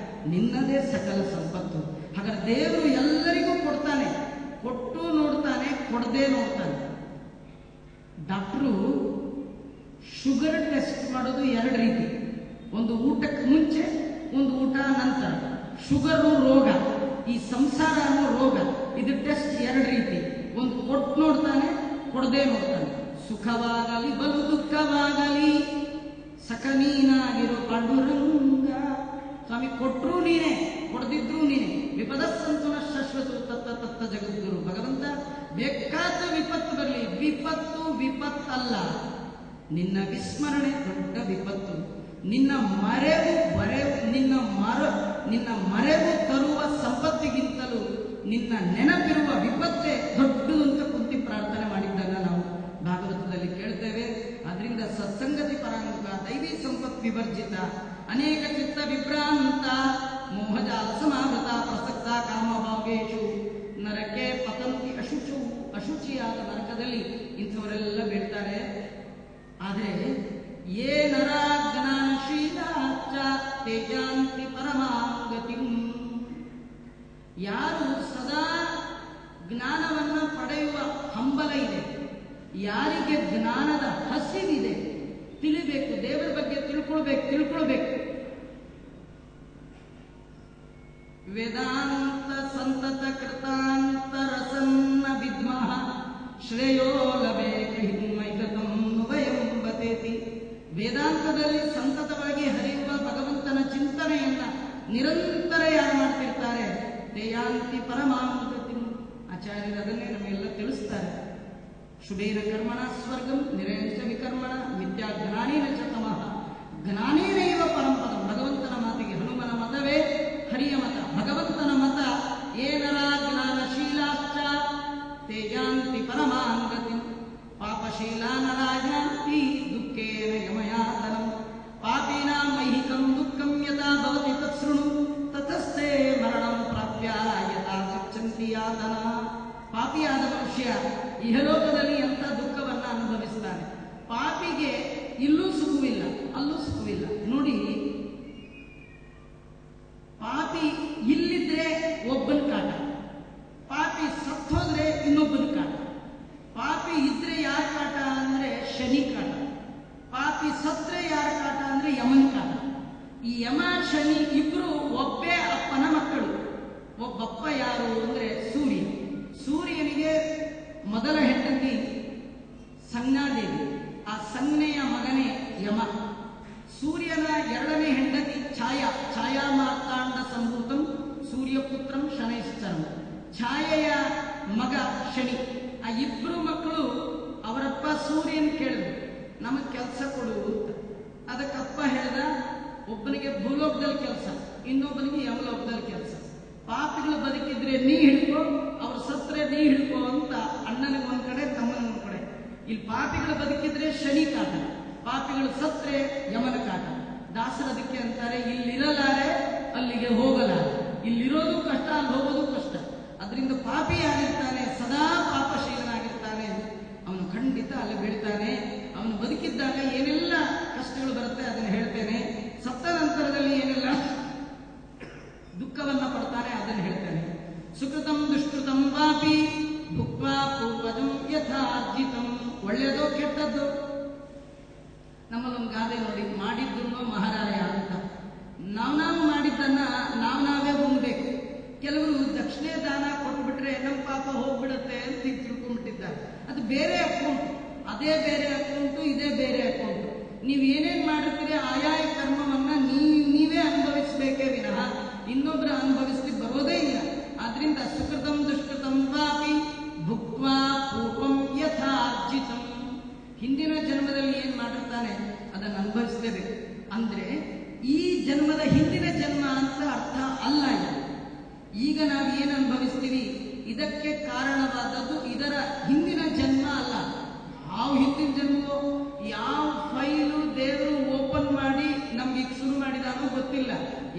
ನಿನ್ನದೇ ಸಕಲ ಸಂಪತ್ತು. ಹಾಗಾದ್ರೆ ದೇವರು ಎಲ್ಲರಿಗೂ ಕೊಡ್ತಾನೆ, ಕೊಟ್ಟು ನೋಡ್ತಾನೆ, ಕೊಡದೆ ನೋಡ್ತಾನೆ. ಡಾಕ್ಟ್ರು ಶುಗರ್ ಟೆಸ್ಟ್ ಮಾಡೋದು ಎರಡು ರೀತಿ, ಒಂದು ಊಟಕ್ಕೆ ಮುಂಚೆ, ಒಂದು ಊಟ ನಂತರ. ಶುಗರು ರೋಗ, ಈ ಸಂಸಾರ ಅನ್ನೋ ರೋಗ, ಇದು ಟೆಸ್ಟ್ ಎರಡು ರೀತಿ. ಒಂದು ಕೊಟ್ಟು ನೋಡ್ತಾನೆ, ಕೊಡದೆ ನೋಡ್ತಾನೆ. ಸುಖವಾಗಲಿ ಬಲು ದುಃಖವಾಗಲಿ ಸಖ ನೀನಾಗಿರೋ ಪಾಂಡುರಂಗ. ಸ್ವಾಮಿ ಕೊಟ್ರೂ ನೀನೆ, ಕೊಡದಿದ್ರೂ ನೀನೆ. ವಿಪದ ಸಂತುನ ಶಾಶ್ವತ ತತ್ತ ತತ್ತ ಜಗದ್ಗುರು. ಭಗವಂತ ಬೇಕಾದ ವಿಪತ್ತು ಬರಲಿ, ವಿಪತ್ತು ವಿಪತ್ತಲ್ಲ, ನಿನ್ನ ವಿಸ್ಮರಣೆ ದೊಡ್ಡ ವಿಪತ್ತು. ನಿನ್ನ ಮರೆವು ತರುವ ಸಂಪತ್ತಿಗಿಂತಲೂ ನಿನ್ನ ನೆನಪಿರುವ ವಿಪತ್ತೇ ದೊಡ್ಡದು ಅಂತ ಕುಂತಿ ಪ್ರಾರ್ಥನೆ ಮಾಡಿದ್ದನ್ನ ನಾವು ಭಾಗವತದಲ್ಲಿ ಕೇಳ್ತೇವೆ. ಅದರಿಂದ ಸತ್ಸಂಗತಿ ಪರಾಂಗ, ದೈವಿ ಸಂಪತ್ ವಿವರ್ಜಿತ, ಅನೇಕ ಚಿತ್ತ ವಿಭ್ರಾಂತ, ಮೋಹಜಾಲ ಸಮಾವೃತ, ಪ್ರಸಕ್ತ ಕಾಮಭಾವೇಶು ನರಕೆ ಪತಂತಿ ಅಶುಚಿಯಾದ ನರಕದಲ್ಲಿ ಇಂಥವರೆಲ್ಲ ಬೀಳ್ತಾರೆ. ಆದರೆ ಯೇ ನರ ಜ್ಞಾನಶೀಲಾಚ್ಚ ತೇಜಾಂತಿ ಪರಮಾಂಗತಿಂ. ಯಾರು ಸದಾ ಜ್ಞಾನವನ್ನ ಪಡೆಯುವ ಹಂಬಲ ಇದೆ, ಯಾರಿಗೆ ಜ್ಞಾನದ ಹಸಿವಿದೆ, ತಿಳಿಬೇಕು, ದೇವರ ಬಗ್ಗೆ ತಿಳ್ಕೊಳ್ಬೇಕು. ವೇದಾಂತ ಸಂತತ ಕೃತಾಂತರಸನ್ನ ವಿದ್ಮಃ ಶ್ರೇಯೋ ಲಭೇಕ ಹಿಮ್ಮೈತಂ ವಯಂಬತೇತಿ. ವೇದಾಂತದಲ್ಲಿ ಸಂತತವಾಗಿ ಹರಿಯುವ ಭಗವಂತನ ಚಿಂತನೆಯನ್ನ ನಿರಂತರ ಯಾರು ಮಾಡ್ತಿರ್ತಾರೆ, ತೇಯಾಂತಿ ಪರಮಾಂಗತಿ. ಆಚಾರ್ಯರು ಅದನ್ನೇ ನಮಗೆಲ್ಲ ತಿಳಿಸ್ತಾರೆ. ಶುಭೇನ ಕರ್ಮಣ ಸ್ವರ್ಗಂ ನಿರೇಂಚ ವಿಕರ್ಮಣ ಮಿಥ್ಯಾ ಜ್ಞಾನೇನ ಚ ತಮಃ ಜ್ಞಾನೇನೈವ ಪರಂಪದಂ. ಭಗವಂತನ ಮಾತಿಗೆ ಹನುಮನ ಮತವೇ ಹರಿಯ ಮತ. ಭಗವಂತನ ಮತ ಏನರ ಜ್ಞಾನಶೀಲಾಚ್ಚ ತೇಜಾಂತಿ ಪರಮಾಂಗತಿ. ಪಾಪಶೀಲಾ ನರಾಯಾಂತಿ ದುಃಖೇನ ಯಮಯಾತನಂ. ಪಾಪೀನಾಂ ಮೈಹಿಕಂ ದುಃಖಂ ಯಥಾ ಭವತಿ ತತ್ಸೃಣು ತತಸ್ಥೇ ಮರಣಂ ಪ್ರಾಪ್ಯ ಯಥಾ ಗಚ್ಚಂತಿ ಯಾತನ. ಪಾಪಿಯಾದ ಮನುಷ್ಯ ಇಹಲೋಕದಲ್ಲಿ ಎಂಥ ದುಃಖವನ್ನ ಅನುಭವಿಸ್ತಾನೆ. ಪಾಪಿಗೆ ಇಲ್ಲೂ ಸುಖವಿಲ್ಲ, ಅಲ್ಲೂ ಸುಖವಿಲ್ಲ. ನೋಡಿ, ಪಾಪಿ ಇಲ್ಲಿದ್ರೆ ಒಬ್ಬನ ಕಾಟ, ಪಾಪಿ ಸತ್ತೋದ್ರೆ ಇನ್ನೊಬ್ಬನ ಕಾಟ. ಪಾಪಿ ಇದ್ರೆ ಯಾರ ಕಾಟ ಅಂದ್ರೆ ಶನಿ ಕಾಟ, ಪಾಪಿ ಸತ್ರೆ ಯಾರ ಕಾಟ ಅಂದ್ರೆ ಯಮನ್ ಕಾಟ. ಈ ಯಮ ಶನಿ ಇಬ್ರು ಒಬ್ಬೇ ಅಪ್ಪನ ಮಕ್ಕಳು. ಒಬ್ಬಪ್ಪ ಯಾರು ಅಂದ್ರೆ ಸೂರ್ಯ. ಸೂರ್ಯನಿಗೆ ಮೊದಲ ಹೆಂಡತಿ ಸಂಜ್ಞಾದೇವಿ, ಆ ಸಂಜ್ಞೆಯ ಮಗನೇ ಯಮ. ಸೂರ್ಯನ ಎರಡನೇ ಹೆಂಡತಿ ಛಾಯಾ ಮಾರ್ತಾಂಡ ಸಂಭೂತಂ ಸೂರ್ಯಪುತ್ರಂ ಶನೈಶ್ಚರಂ. ಛಾಯೆಯ ಮಗ ಶನಿ. ಆ ಇಬ್ರು ಮಕ್ಕಳು ಅವರಪ್ಪ ಸೂರ್ಯನ್ ಕೇಳಿದ್ರು, ನಮಗ್ ಕೆಲಸ ಕೊಡು ಅಂತ. ಅದಕ್ಕಪ್ಪ ಹೇಳ್ದ, ಒಬ್ಬನಿಗೆ ಭೂಲೋಕದಲ್ಲಿ ಕೆಲಸ, ಇನ್ನೊಬ್ಬನಿಗೆ ಯಮಲೋಕದಲ್ಲಿ ಕೆಲಸ. ಪಾಪಿಗಳು ಬದುಕಿದ್ರೆ ನೀ ಹಿಡ್ಕೋ, ಅವ್ರು ಸತ್ರೆ ನೀ ಹಿಡ್ಕೋ ಅಂತ ಅಣ್ಣನಿಗೆ ಒಂದ್ ಕಡೆ, ತಮ್ಮನಿಗೆ ಒಂದ್ ಕಡೆ. ಇಲ್ಲಿ ಪಾಪಿಗಳು ಬದುಕಿದ್ರೆ ಶನಿ ಕಾಟ, ಪಾಪಿಗಳು ಸತ್ರೆ ಯಮನ ಕಾಟ. ದಾಸರದಕ್ಕೆ ಅಂತಾರೆ, ಇಲ್ಲಿರಲಾರೆ ಅಲ್ಲಿಗೆ ಹೋಗಲಾರೆ. ಇಲ್ಲಿರೋದು ಕಷ್ಟ, ಅಲ್ಲಿ ಹೋಗೋದು ಕಷ್ಟ. ಅದರಿಂದ ಪಾಪಿ ಯಾರಿರ್ತಾನೆ, ಸದಾ ಪಾಪಶೀಲನಾಗಿರ್ತಾನೆ, ಅವನು ಖಂಡಿತ ಅಲ್ಲಿ ಬೀಳ್ತಾನೆ. ಅವನು ಬದುಕಿದ್ದಾಗ ಏನೆಲ್ಲ ಕಷ್ಟಗಳು ಬರುತ್ತೆ ಅದನ್ನು ಹೇಳ್ತೇನೆ. ಸತ್ತ ನಂತರದಲ್ಲಿ ಏನೆಲ್ಲ ದುಃಖವನ್ನ ಪಡ್ತಾನೆ ಅದನ್ನು ಹೇಳ್ತೇನೆ. ಸುಕೃತಂ ದುಷ್ಕೃತಂ ಪಾಪಿ ಭುಕ್ವಾ ಪೂರ್ವಜಂ ಯಥಾರ್ಜಿತಂ. ಒಳ್ಳೆಯದೋ ಕೆಟ್ಟದ್ದು? ನಮ್ಮಲ್ಲೊಂದು ಗಾದೆ ನೋಡಿ, ಮಾಡಿದ್ದು ಮಹಾರಾಯ ಅಂತ. ನಾವು ಮಾಡಿದ್ದನ್ನ ನಾವೇ ಉಣ್ಬೇಕು. ಕೆಲವರು ದಕ್ಷಿಣೆ ದಾನ ಕೊಟ್ಬಿಟ್ರೆ ನಮ್ಮ ಪಾಪ ಹೋಗ್ಬಿಡುತ್ತೆ ಅಂತ ತಿಳ್ಕೊಂಡ್ಬಿಟ್ಟಿದ್ದಾರೆ. ಅದು ಬೇರೆ ಅಕೌಂಟ್, ಅದೇ ಬೇರೆ ಅಕೌಂಟು, ಇದೇ ಬೇರೆ ಅಕೌಂಟು. ನೀವು ಏನೇನ್ ಮಾಡಿರ್ತೀರಿ ಆಯಾಯ ಕರ್ಮವನ್ನ ನೀವೇ ಅನುಭವಿಸಬೇಕೇ ವಿನಃ ಇನ್ನೊಬ್ಬರ ಅನುಭವಿಸ್ಲಿಕ್ಕೆ ಬರೋದೇ ಇಲ್ಲ. ಆದ್ರಿಂದ ಸುಕೃತಂ ದುಷ್ಕೃತಂ ಪಾಪಿ ಭುಕ್ವಾ ಪೂರ್ವಂ ಯಥಾರ್ಜಿತಂ. ಹಿಂದಿನ ಜನ್ಮದಲ್ಲಿ ಏನ್ ಮಾಡಿರ್ತಾನೆ ಅದನ್ನು ಅನುಭವಿಸಲೇಬೇಕು. ಅಂದ್ರೆ ಈ ಜನ್ಮದ ಹಿಂದಿನ ಜನ್ಮ ಅಂತ ಅರ್ಥ ಅಲ್ಲ ಇದು. ಈಗ ನಾವು ಏನು ಅನುಭವಿಸ್ತೀವಿ ಇದಕ್ಕೆ ಕಾರಣವಾದದ್ದು ಇದರ ಹಿಂದಿನ ಜನ್ಮ ಅಲ್ಲ. ಯಾವ ಹಿಂದಿನ ಜನ್ಮವೋ, ಯಾವ ಫೈಲು ದೇವರು ಓಪನ್ ಮಾಡಿ ನಮ್ಗೆ ಶುರು ಮಾಡಿದಾನೋ ಗೊತ್ತಿಲ್ಲ,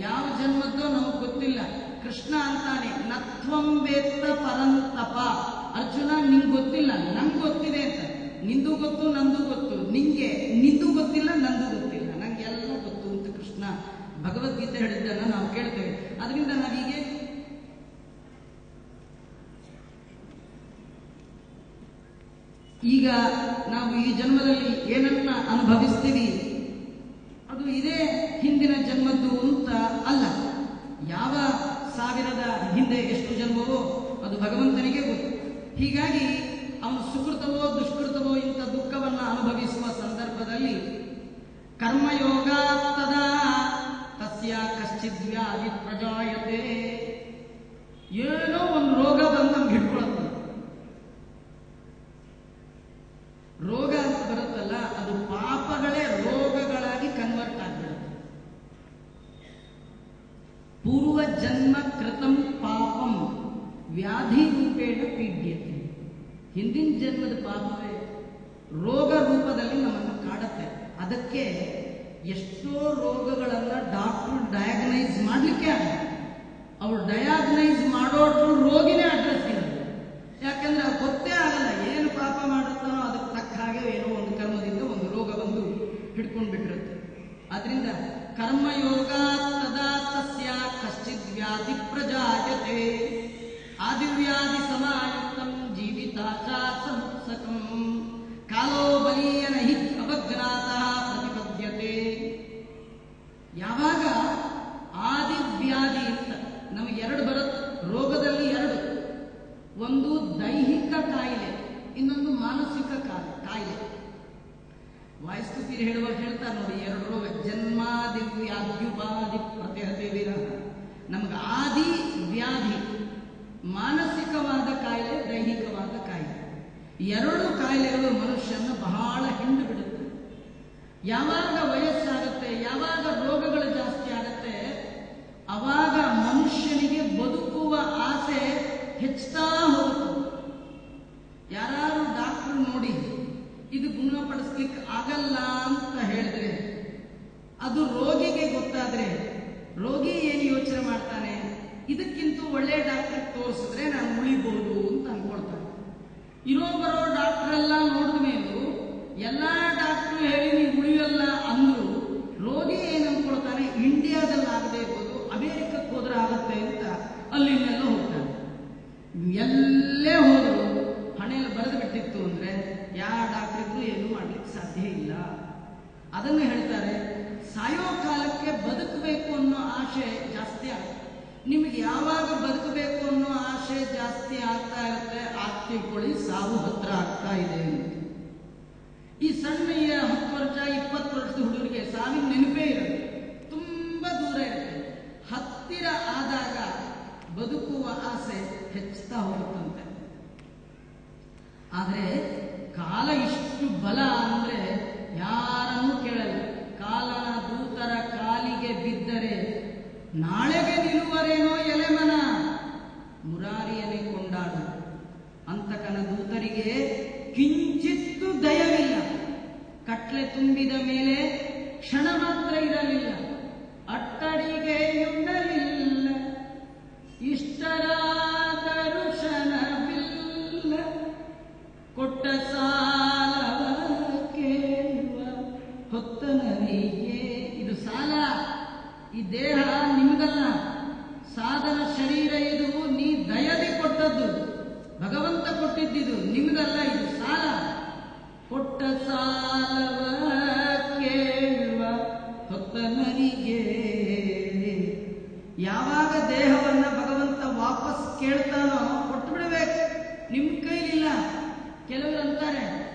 ಯಾವ ಜನ್ಮದ್ದೋ ನಮಗ್ ಗೊತ್ತಿಲ್ಲ. ಕೃಷ್ಣ ಅಂತಾನೆ, ನತ್ವಂ ವೇತ್ತ ಪರಂತಪ. ಅರ್ಜುನ ನಿಂಗೆ ಗೊತ್ತಿಲ್ಲ, ನಂಗೆ ಗೊತ್ತಿದೆ ಅಂತ. ನಿಂದು ಗೊತ್ತು, ನಂದು ಗೊತ್ತು. ನಿಂದು ಗೊತ್ತಿಲ್ಲ, ನಂದು ಗೊತ್ತಿಲ್ಲ, ನಂಗೆಲ್ಲ ಗೊತ್ತು ಅಂತ ಕೃಷ್ಣ ಭಗವದ್ಗೀತೆ ಹೇಳಿದ್ದನ್ನ ನಾವು ಕೇಳ್ತೇವೆ. ಅದರಿಂದ ನಾವೀಗೆ ಈಗ ನಾವು ಈ ಜನ್ಮದಲ್ಲಿ ಏನನ್ನ ಅನುಭವಿಸ್ತೀವಿ ಅದು ಇದೇ ಹಿಂದಿನ ಜನ್ಮದ್ದು ಅಂತ ಅಲ್ಲ. ಯಾವ ಸಾವಿರದ ಹಿಂದೆ ಎಷ್ಟು ಜನ್ಮವೋ ಅದು ಭಗವಂತನಿಗೆ ಗೊತ್ತು. ಹೀಗಾಗಿ ಅವನು ಸುಕೃತವೋ ದುಷ್ಕೃತವೋ ಇಂಥ ದುಃಖವನ್ನ ಅನುಭವಿಸುವ ಸಂದರ್ಭದಲ್ಲಿ ಕರ್ಮಯೋಗ ತದಾ ತಸ್ಯ ಕಶ್ಚಿದ್ ವ್ಯಾಧಿ ಪ್ರಜಾಯತೆ, ಏನೋ ಒಂದು ರೋಗ ಬಂದು ನಮ್ಗೆ ಹಿಡ್ಕೊಳ್ಳುತ್ತೆ. ರೋಗ ಅಂತ ಬರುತ್ತಲ್ಲ, ಅದು ಪಾಪಗಳೇ ರೋಗಗಳಾಗಿ ಕನ್ವರ್ಟ್ ಆಗ್ಬಿಡುತ್ತೆ. ಪೂರ್ವ ಜನ್ಮ ಕೃತಂ ಪಾಪಂ ವ್ಯಾಧಿ ರೂಪೇಣ ಪೀಡ್ಯತೆ. ಹಿಂದಿನ ಜನ್ಮದ ಪಾಪವೇ ರೋಗ ರೂಪದಲ್ಲಿ ನಮ್ಮನ್ನು ಕಾಡುತ್ತೆ. ಅದಕ್ಕೆ ಎಷ್ಟೋ ರೋಗಗಳನ್ನ ಡಾಕ್ಟರ್ ಡಯಾಗ್ನೈಸ್ ಮಾಡಲಿಕ್ಕೆ ಆಗಲ್ಲ. ಅವ್ರು ಡಯಾಗ್ನೈಸ್ ಮಾಡೋಟ್ರು ರೋಗಿನೇ ಅಡ್ರೆಸ್ ಇರೋದು. ಯಾಕಂದ್ರೆ ಅದು ಗೊತ್ತೇ ಆಗಲ್ಲ, ಏನು ಪಾಪ ಮಾಡುತ್ತಾನೋ ಅದಕ್ಕೆ ತಕ್ಕ ಹಾಗೆ ಏನೋ ಒಂದು ಕರ್ಮದಿಂದ ಒಂದು ರೋಗ ಬಂದು ಹಿಡ್ಕೊಂಡು ಬಿಟ್ಟಿರುತ್ತೆ. ಆದ್ರಿಂದ ಕರ್ಮಯೋಗ ತದಾ ತಸ್ಯ ಕಶ್ಚಿದ್ ವ್ಯಾಧಿ ಪ್ರಜಾಯತೆ ಆದಿವ್ಯಾಧಿ ಸಮಾಯುಕ್ತಂ ಜೀವಿತಾಚಾ ಸಮುತ್ಸಕಂ ಕಾಲೋ ಬಲೀಯನ ಹಿ ಅವಜ್ಞಾತಃ ಪ್ರತಿಪದ್ಯತೆ. ಯಾವಾಗ ಆದಿವ್ಯಾಧಿ ಅಂತ ನಮಗೆ ಎರಡು ಬರುತ್ತೆ ರೋಗದಲ್ಲಿ, ಎರಡು, ಒಂದು ದೈಹಿಕ ಕಾಯಿಲೆ, ಇನ್ನೊಂದು ಮಾನಸಿಕ ಕಾಯಿಲೆ. ವಾಯುಸ್ತುತಿ ಹೇಳುವಾಗ ಹೇಳ್ತಾರೆ ನೋಡಿ, ಎರಡು ರೋಗ, ಜನ್ಮಾದಿವ್ಯಾಧ್ಯುಪಾಧಿ ಪ್ರತಿಹತೆ ವಿರಹ. ನಮಗೆ ಆದಿ ವ್ಯಾಧಿ ಮಾನಸಿಕವಾದ ಕಾಯಿಲೆ, ದೈಹಿಕವಾದ ಕಾಯಿಲೆ. ಎರಡು ಕಾಯಿಲೆಗಳು ಮನುಷ್ಯನ ಬಹಳ ಹಿಂಡು ಬಿಡುತ್ತೆ. ಯಾವಾಗ ವಯಸ್ಸಾಗುತ್ತೆ, ಯಾವಾಗ ರೋಗಗಳು ಜಾಸ್ತಿ ಆಗುತ್ತೆ, ಅವಾಗ ಮನುಷ್ಯನಿಗೆ ಬದುಕುವ ಆಸೆ ಹೆಚ್ಚುತ್ತಾ ಹೋಗುತ್ತದೆ. ಯಾರು ಡಾಕ್ಟರ್ ನೋಡಿ ಇದು ಗುಣಪಡಿಸ್ಲಿಕ್ಕೆ ಆಗಲ್ಲ ಅಂತ ಹೇಳಿದ್ರೆ, ಅದು ರೋಗಿಗೆ ಗೊತ್ತಾದ್ರೆ ರೋಗಿ ಏನು ಯೋಚನೆ ಮಾಡ್ತಾನೆ, ಇದಕ್ಕಿಂತ ಒಳ್ಳೆ ಡಾಕ್ಟರ್ ತೋರಿಸಿದ್ರೆ ನಾನು ಉಳಿಬಹುದು ಅಂತ ಅನ್ಕೊಳ್ತಾನೆ. ಇರೋ ಬರೋ ಡಾಕ್ಟರ್ ಎಲ್ಲ ನೋಡಿದ ಮೇಲೂ ಎಲ್ಲಾ ಡಾಕ್ಟರ್ ಹೇಳಿ ನೀವು ಉಳಿಯಲ್ಲ ಅಂದ್ರು ರೋಗಿ ಏನ್ ಅನ್ಕೊಳ್ತಾನೆ, ಇಂಡಿಯಾದಲ್ಲಿ ಆಗದೆ ಇರ್ಬೋದು, ಅಮೆರಿಕಕ್ಕೆ ಹೋದ್ರೆ ಆಗುತ್ತೆ ಅಂತ ಅಲ್ಲಿನೆಲ್ಲ ಹೋಗ್ತಾನೆ. ಎಲ್ಲೇ ಹೋದ್ರು ಹಣೆಯಲ್ಲಿ ಬರೆದು ಬಿಟ್ಟಿತ್ತು ಅಂದ್ರೆ ಯಾವ ಡಾಕ್ಟರ್ಗೂ ಏನು ಮಾಡ್ಲಿಕ್ಕೆ ಸಾಧ್ಯ ಇಲ್ಲ. ಅದನ್ನು ಹೇಳ್ತಾರೆ, ಸಾಯೋ ಕಾಲಕ್ಕೆ ಬದುಕಬೇಕು ಅನ್ನೋ ಆಸೆ ಜಾಸ್ತಿ ಆಗುತ್ತೆ. ನಿಮಗೆ ಯಾವಾಗ ಬದುಕಬೇಕು ಅನ್ನೋ ಆಸೆ ಜಾಸ್ತಿ ಆಗ್ತಾ ಇರುತ್ತೆ, ತಿಳ್ಕೊಳ್ಳಿ ಸಾವು ಹತ್ರ ಆಗ್ತಾ ಇದೆ. ಈ ಸಣ್ಣ 10 ವರ್ಷ 20 ವರ್ಷದ ಹುಡುಗರಿಗೆ ಸಾವಿನ ನೆನಪೇ ಇರುತ್ತೆ, ತುಂಬಾ ದೂರ ಇರುತ್ತೆ. ಹತ್ತಿರ ಆದಾಗ ಬದುಕುವ ಆಸೆ ಹೆಚ್ಚುತ್ತಾ ಹೋಗುತ್ತಂತೆ. ಆದರೆ ಕಾಲ ಇಷ್ಟು ಬಲ ಅಂದ್ರೆ ಯಾರನ್ನೂ ಕೇಳಲ್ಲ. ಕಾಲನ ದೂತರ ಕಾಲಿಗೆ ಬಿದ್ದರೆ ನಾಳೆಗೆ ನಿಲ್ಲುವರೇನೋ ಎಲೆಮನ ಮುರಾರಿಯನೇ ಕೊಂಡಾಡ. ಅಂತಕನ ದೂತರಿಗೆ ಕಿಂಚಿತ್ತು ದಯವಿಲ್ಲ. ಕಟ್ಲೆ ತುಂಬಿದ ಮೇಲೆ ಕ್ಷಣ ಮಾತ್ರ ಇರಲಿಲ್ಲ, ಅಟ್ಟಡಿಗೆಯುಂಡಲಿಲ್ಲ, ಇಷ್ಟರಾದರೂ ಕ್ಷಣವಿಲ್ಲ, ಕೊಟ್ಟ ಸಾಲವ ಕೇಳುವ ಹೊತ್ತನರಿಗೆ. ಇದು ಸಾಲ, ಈ ದೇಹ ನಿಮಗಲ್ಲ, ಸಾಧನ ಶರೀರ ಇದು ನೀ ದಯದಿ ಕೊಟ್ಟದ್ದು, ಭಗವಂತ ಕೊಟ್ಟಿದ್ದಿದು, ನಿಮಗಲ್ಲ, ಇದು ಸಾಲ. ಕೊಟ್ಟ ಸಾಲವ ಕೇಳುವ ಹೊತ್ತನರಿಗೆ. ಯಾವಾಗ ದೇಹವನ್ನ ಭಗವಂತ ವಾಪಸ್ ಕೇಳ್ತಾನೋ ಕೊಟ್ಟು ಬಿಡಬೇಕು, ನಿಮ್ ಕೈಲಿಲ್ಲ. ಕೆಲವರು ಅಂತಾರೆ,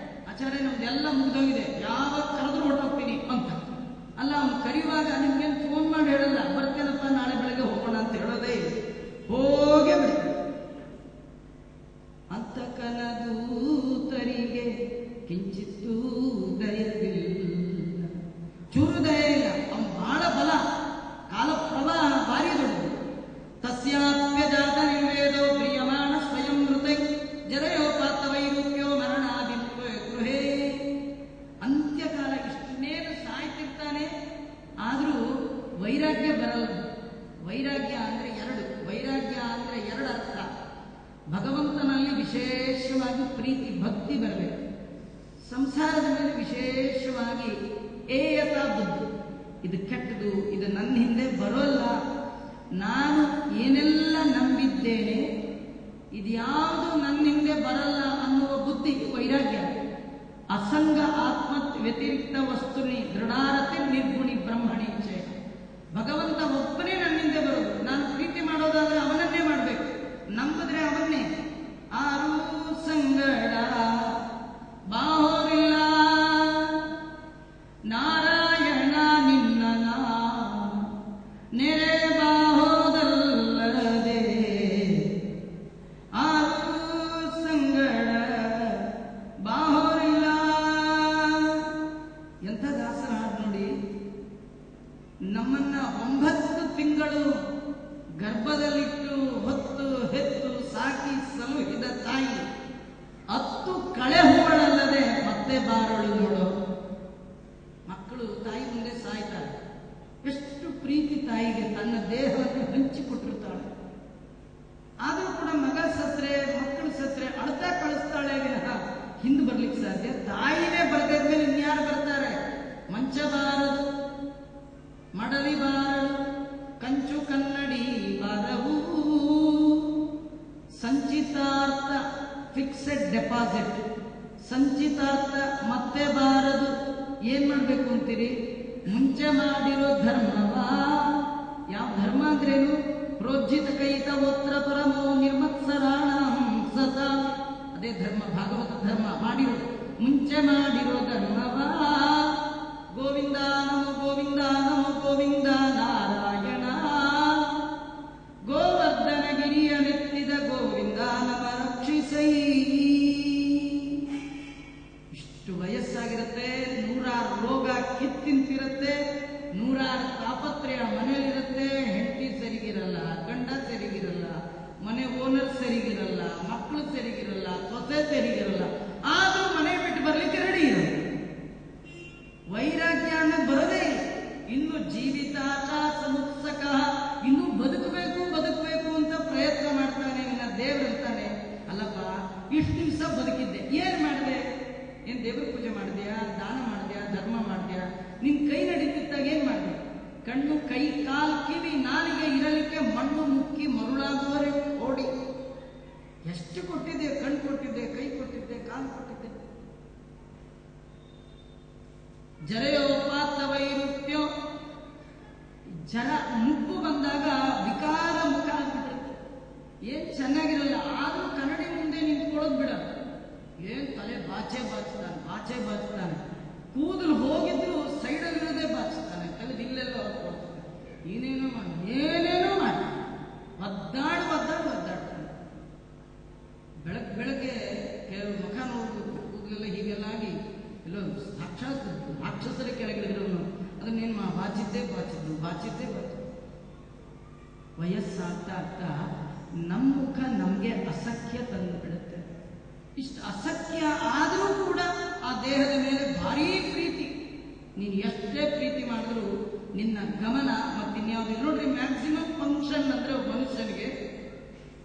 ಆಚಾರ್ಯ ನಮ್ದೆಲ್ಲ ಮುಗ್ದೋಗಿದೆ, ಯಾವಾಗ ಕರೆದ್ರು ಹೊರಟೋಗ್ತೀನಿ ಅಂತ. ಅಲ್ಲ, ಅವ್ನು ಕರೆಯುವಾಗ ನಿಮ್ಗೇನು ಫೋನ್ ಮಾಡಿ ಹೇಳಲ್ಲ, ಬರ್ತೇನಪ್ಪ ನಾಳೆ ಬೆಳಗ್ಗೆ ಹೋಗೋಣ ಅಂತ ಹೇಳೋದೇ ಇಲ್ಲ, ಹೋಗೇ ಬಿಡ್ತಾರೆ. ಅಂತಕನ ದೂತರಿಗೆ ಕಿಂಚಿತ್ತೂ ದಯವಿಲ್ಲ, ಚೂರು ದಯ ಇಲ್ಲ. ಅವನು ಬಹಳ ಬಲ, ಕಾಲ ಪ್ರವಾಹ ಭಾರಿ ದೊಡ್ಡದು. ತಸ್ಯಾಪ್ಯಜಾತ ನಿರ್ವೇದೋ ಪ್ರಿಯಮಾಣ ಸ್ವಯಂ ಮೃತೈ ಜರಯೋಪಾತ ವೈರೂಪ್ಯೋ ಮರಣಾದಿ ಗೃಹೇ. ಅಂತ್ಯಕಾಲ ಇಷ್ಟನ್ನೇನು ಸಾಯ್ತಿರ್ತಾನೆ, ಆದರೂ ವೈರಾಗ್ಯ ಬರಲ್ಲ. ವೈರಾಗ್ಯ ಅಂದ್ರೆ ಎರಡು ಅರ್ಥ. ಭಗವಂತನಲ್ಲಿ ವಿಶೇಷವಾಗಿ ಪ್ರೀತಿ ಭಕ್ತಿ ಬರಬೇಕು, ಸಂಸಾರದ ಮೇಲೆ ವಿಶೇಷವಾಗಿ ಏಯತಾ ಬುದ್ಧಿ, ಇದು ಕೆಟ್ಟದು, ಇದು ನನ್ನ ಹಿಂದೆ ಬರೋಲ್ಲ ನಾನು ಏನೆಲ್ಲ ನಂಬಿದ್ದೇನೆ ಇದ್ಯಾವುದು ನನ್ನಿಂದೆ ಬರಲ್ಲ ಅನ್ನುವ ಬುದ್ಧಿ ವೈರಾಗ್ಯ. ಅಸಂಗ ಆತ್ಮ ವ್ಯತಿರಿಕ್ತ ವಸ್ತುನಿ ದೃಢಾರತಿ ನಿರ್ಗುಣಿ ಬ್ರಹ್ಮಣಿ ಇಚ್ಛೆ. ಭಗವಂತ ಒಬ್ಬನೇ ನನ್ನಿಂದೆ ಬರೋದು. ನಾನು ಪ್ರೀತಿ ಮಾಡೋದಾದ್ರೆ ಅವನನ್ನೇ ಮಾಡಬೇಕು, ನಂಬಿದ್ರೆ ಅವನ್ನೇ. ಆರು ಸಂಗಡ ಬಾಹೋರಿಲ್ಲ ನಾರಾಯಣ ನಿನ್ನ ನೆರೆ ಬಾಹೋದಲ್ಲದೆ ಆರು ಸಂಗಡ ಬಾಹೋರಿಲ್ಲ. ಎಂಥ ದಾಸರ ಹಾಡು ನೋಡಿ. ನಮ್ಮನ್ನ 9 ತಿಂಗಳು ಗರ್ಭದಲ್ಲಿಟ್ಟು ಹೊತ್ತು ಹೆತ್ತು ಸಾಕಿ ಸಲುಹಿದ ತಾಯಿ 10 ಕಳೆ ಹೂಗಳಲ್ಲದೆ ಮತ್ತೆ ಬಾರಳು ನೋಡು. ಮಕ್ಕಳು ತಾಯಿ ಮುಂದೆ ಸಾಯ್ತಾರೆ. ಎಷ್ಟು ಪ್ರೀತಿ ತಾಯಿಗೆ, ತನ್ನ ದೇಹವನ್ನು ಹಂಚಿಕೊಟ್ಟಿರ್ತಾಳೆ. ಆದರೂ ಕೂಡ ಮಗ ಸತ್ರೆ ಮಕ್ಕಳು ಸತ್ರೆ ಅಳ್ತಾ ಕಳಿಸ್ತಾಳೆ ವಿನಃ ಹಿಂದೆ ಬರ್ಲಿಕ್ಕೆ ಸಾಧ್ಯ? ತಾಯಿನೇ ಬರ್ದಿದ್ಮೇಲೆ ಇನ್ಯಾರು ಬರ್ತಾರೆ? ಮಂಚ ಬಾರದು ಮಡಲಿ ಬಾರದು ಕಂಚು ಕನ್ನಡಿ ಬಾರವು ಸಂಚಿತಾರ್ಥ ಫಿಕ್ಸೆಡ್ ಡೆಪಾಸಿಟ್. ಸಂಚಿತಾರ್ಥ ಮತ್ತೆ ಬಾರದು. ಏನ್ ಮಾಡ್ಬೇಕು ಅಂತೀರಿ? ಮುಂಚೆ ಮಾಡಿರೋ ಧರ್ಮವ. ಯಾವ ಧರ್ಮ ಅಂದ್ರೇನು? ಪ್ರೋಜ್ಜಿತ ಕೈತವೋತ್ರ ಪರಮೋ ನಿರ್ಮತ್ಸರಾಣ ಸತ. ಅದೇ ಧರ್ಮ, ಭಾಗವತ ಧರ್ಮ ಮಾಡಿರೋದು. ಮುಂಚೆ ಮಾಡಿರೋ ಧರ್ಮವ. ಗೋವಿಂದ ನಮೋ ಗೋವಿಂದ ನಮೋ ಗೋವಿಂದ ನಾರಾಯಣ. ಗೋವರ್ಧನ ಗಿರಿಯ ನೆತ್ತಿದ ಗೋವಿಂದ ನಮ ರಕ್ಷಿಸೈ. ಇಷ್ಟು ವಯಸ್ಸಾಗಿರುತ್ತೆ, 100 ರೋಗ ಕಿತ್ತಿಂತಿರುತ್ತೆ, 100 ತಾಪತ್ರಯ ಮನೆಯಲ್ಲಿರುತ್ತೆ. ಹೆಂಡತಿ ಸರಿಗಿರಲ್ಲ, ಗಂಡ ಸರಿಗಿರಲ್ಲ, ಮನೆ ಓನರ್ ಸರಿಗಿರಲ್ಲ, ಮಕ್ಕಳು ಸರಿಗಿರಲ್ಲ, ಸೊಸೆ ಸರಿಗಿರಲ್ಲ. ಆದ್ರೂ ಮನೆ ಬಿಟ್ಟು ಬರ್ಲಿಕ್ಕೆ ರೆಡಿ ಇರಲ್ಲ. ವೈರಾಗ್ಯ ಅನ್ನೋದು ಬರೋದೇ ಇಲ್ಲ. ಇನ್ನು ಜೀವಿತಾಚ ಸಮುತ್ಸಕ, ಇನ್ನು ಬದುಕಬೇಕು ಬದುಕಬೇಕು ಅಂತ ಪ್ರಯತ್ನ ಮಾಡ್ತಾನೆ. ನಿನ್ನ ದೇವರಂತಾನೆ, ಅಲ್ಲಪ್ಪ ಇಷ್ಟು ದಿವಸ ಬದುಕಿದ್ದೆ, ಏನ್ ಮಾಡಿದೆ? ಏನ್ ದೇವ್ರ ಪೂಜೆ ಮಾಡಿದ್ಯಾ, ದಾನ ಮಾಡಿದ್ಯಾ, ಧರ್ಮ ಮಾಡಿದ್ಯಾ? ನಿನ್ ಕೈ ನಡೀತಿದ್ದಾಗ ಏನ್ ಮಾಡಿದೆ? ಕಣ್ಣು ಕೈ ಕಾಲ್ ಕಿವಿ ನಾಲಿಗೆ ಇರಲಿಕ್ಕೆ ಮಣ್ಣು ಮುಕ್ಕಿ ಮರುಳಾಗುವರೆ ಓಡಿ. ಎಷ್ಟು ಕೊಟ್ಟಿದ್ದೆ? ಕಣ್ಣು ಕೊಟ್ಟಿದ್ದೆ, ಕೈ ಕೊಟ್ಟಿದ್ದೆ, ಕಾಲು ಕೊಟ್ಟಿದ್ದೆ. ಜರೆಯೋಪಾತ ವೈರುಪ್ಯೋ, ಜರ ಮುಪ್ಪು ಬಂದಾಗ ವಿಕಾರ ಮುಖ ಆಗ್ಬಿಟ್ಟಿರುತ್ತೆ. ಏನ್ ಚೆನ್ನಾಗಿರಲ್ಲ, ಆದ್ರೂ ಕನ್ನಡಿ ಮುಂದೆ ನಿಂತ್ಕೊಳ್ಳೋದು ಬಿಡ. ಏನ್ ತಲೆ ಬಾಚೆ ಬಾಚ್ತಾನೆ, ಕೂದಲು ಹೋಗಿದ್ರು ಸೈಡಲ್ಲಿರೋದೇ ಬಾಚ್ತಾನೆ, ತೆಗೆದು ಇಲ್ಲೆಲ್ಲ ಹೊರಕೊಡ್ತಾನೆ. ಏನೇನೋ ಮಾಡಿ ಒದ್ದಾಡ್ತಾನೆ. ಬೆಳಗ್ಗೆ ಕೆಲವು ಮುಖ ನೋಡ್ಬೇಕು, ಕೂದಲೆಲ್ಲ ಹೀಗೆಲ್ಲ ಆಗಿ ಎಲ್ಲೋ ಸಾಕ್ಷಾತ್ ರಾಕ್ಷಸರ ಕೆಳಗಿಳಿದ್ರವನು. ಅದನ್ನೇನು ಬಾಚಿದ್ದೇ ಬಾಚಿದ್ದು. ವಯಸ್ಸಾಗ್ತಾ ಆಗ್ತಾ ನಮ್ಮ ಮುಖ ನಮ್ಗೆ ಅಸಖ್ಯ ತಂದು ಬಿಡುತ್ತೆ. ಇಷ್ಟು ಅಸಖ್ಯ ಆದರೂ ಕೂಡ ಆ ದೇಹದ ಮೇಲೆ ಭಾರೀ ಪ್ರೀತಿ. ನೀನು ಎಷ್ಟೇ ಪ್ರೀತಿ ಮಾಡಿದ್ರು ನಿನ್ನ ಗಮನ ಮತ್ತಿನ್ಯಾವುದು. ನೋಡ್ರಿ, ಮ್ಯಾಕ್ಸಿಮಮ್ ಫಂಕ್ಷನ್ ಅಂದ್ರೆ ಮನುಷ್ಯನಿಗೆ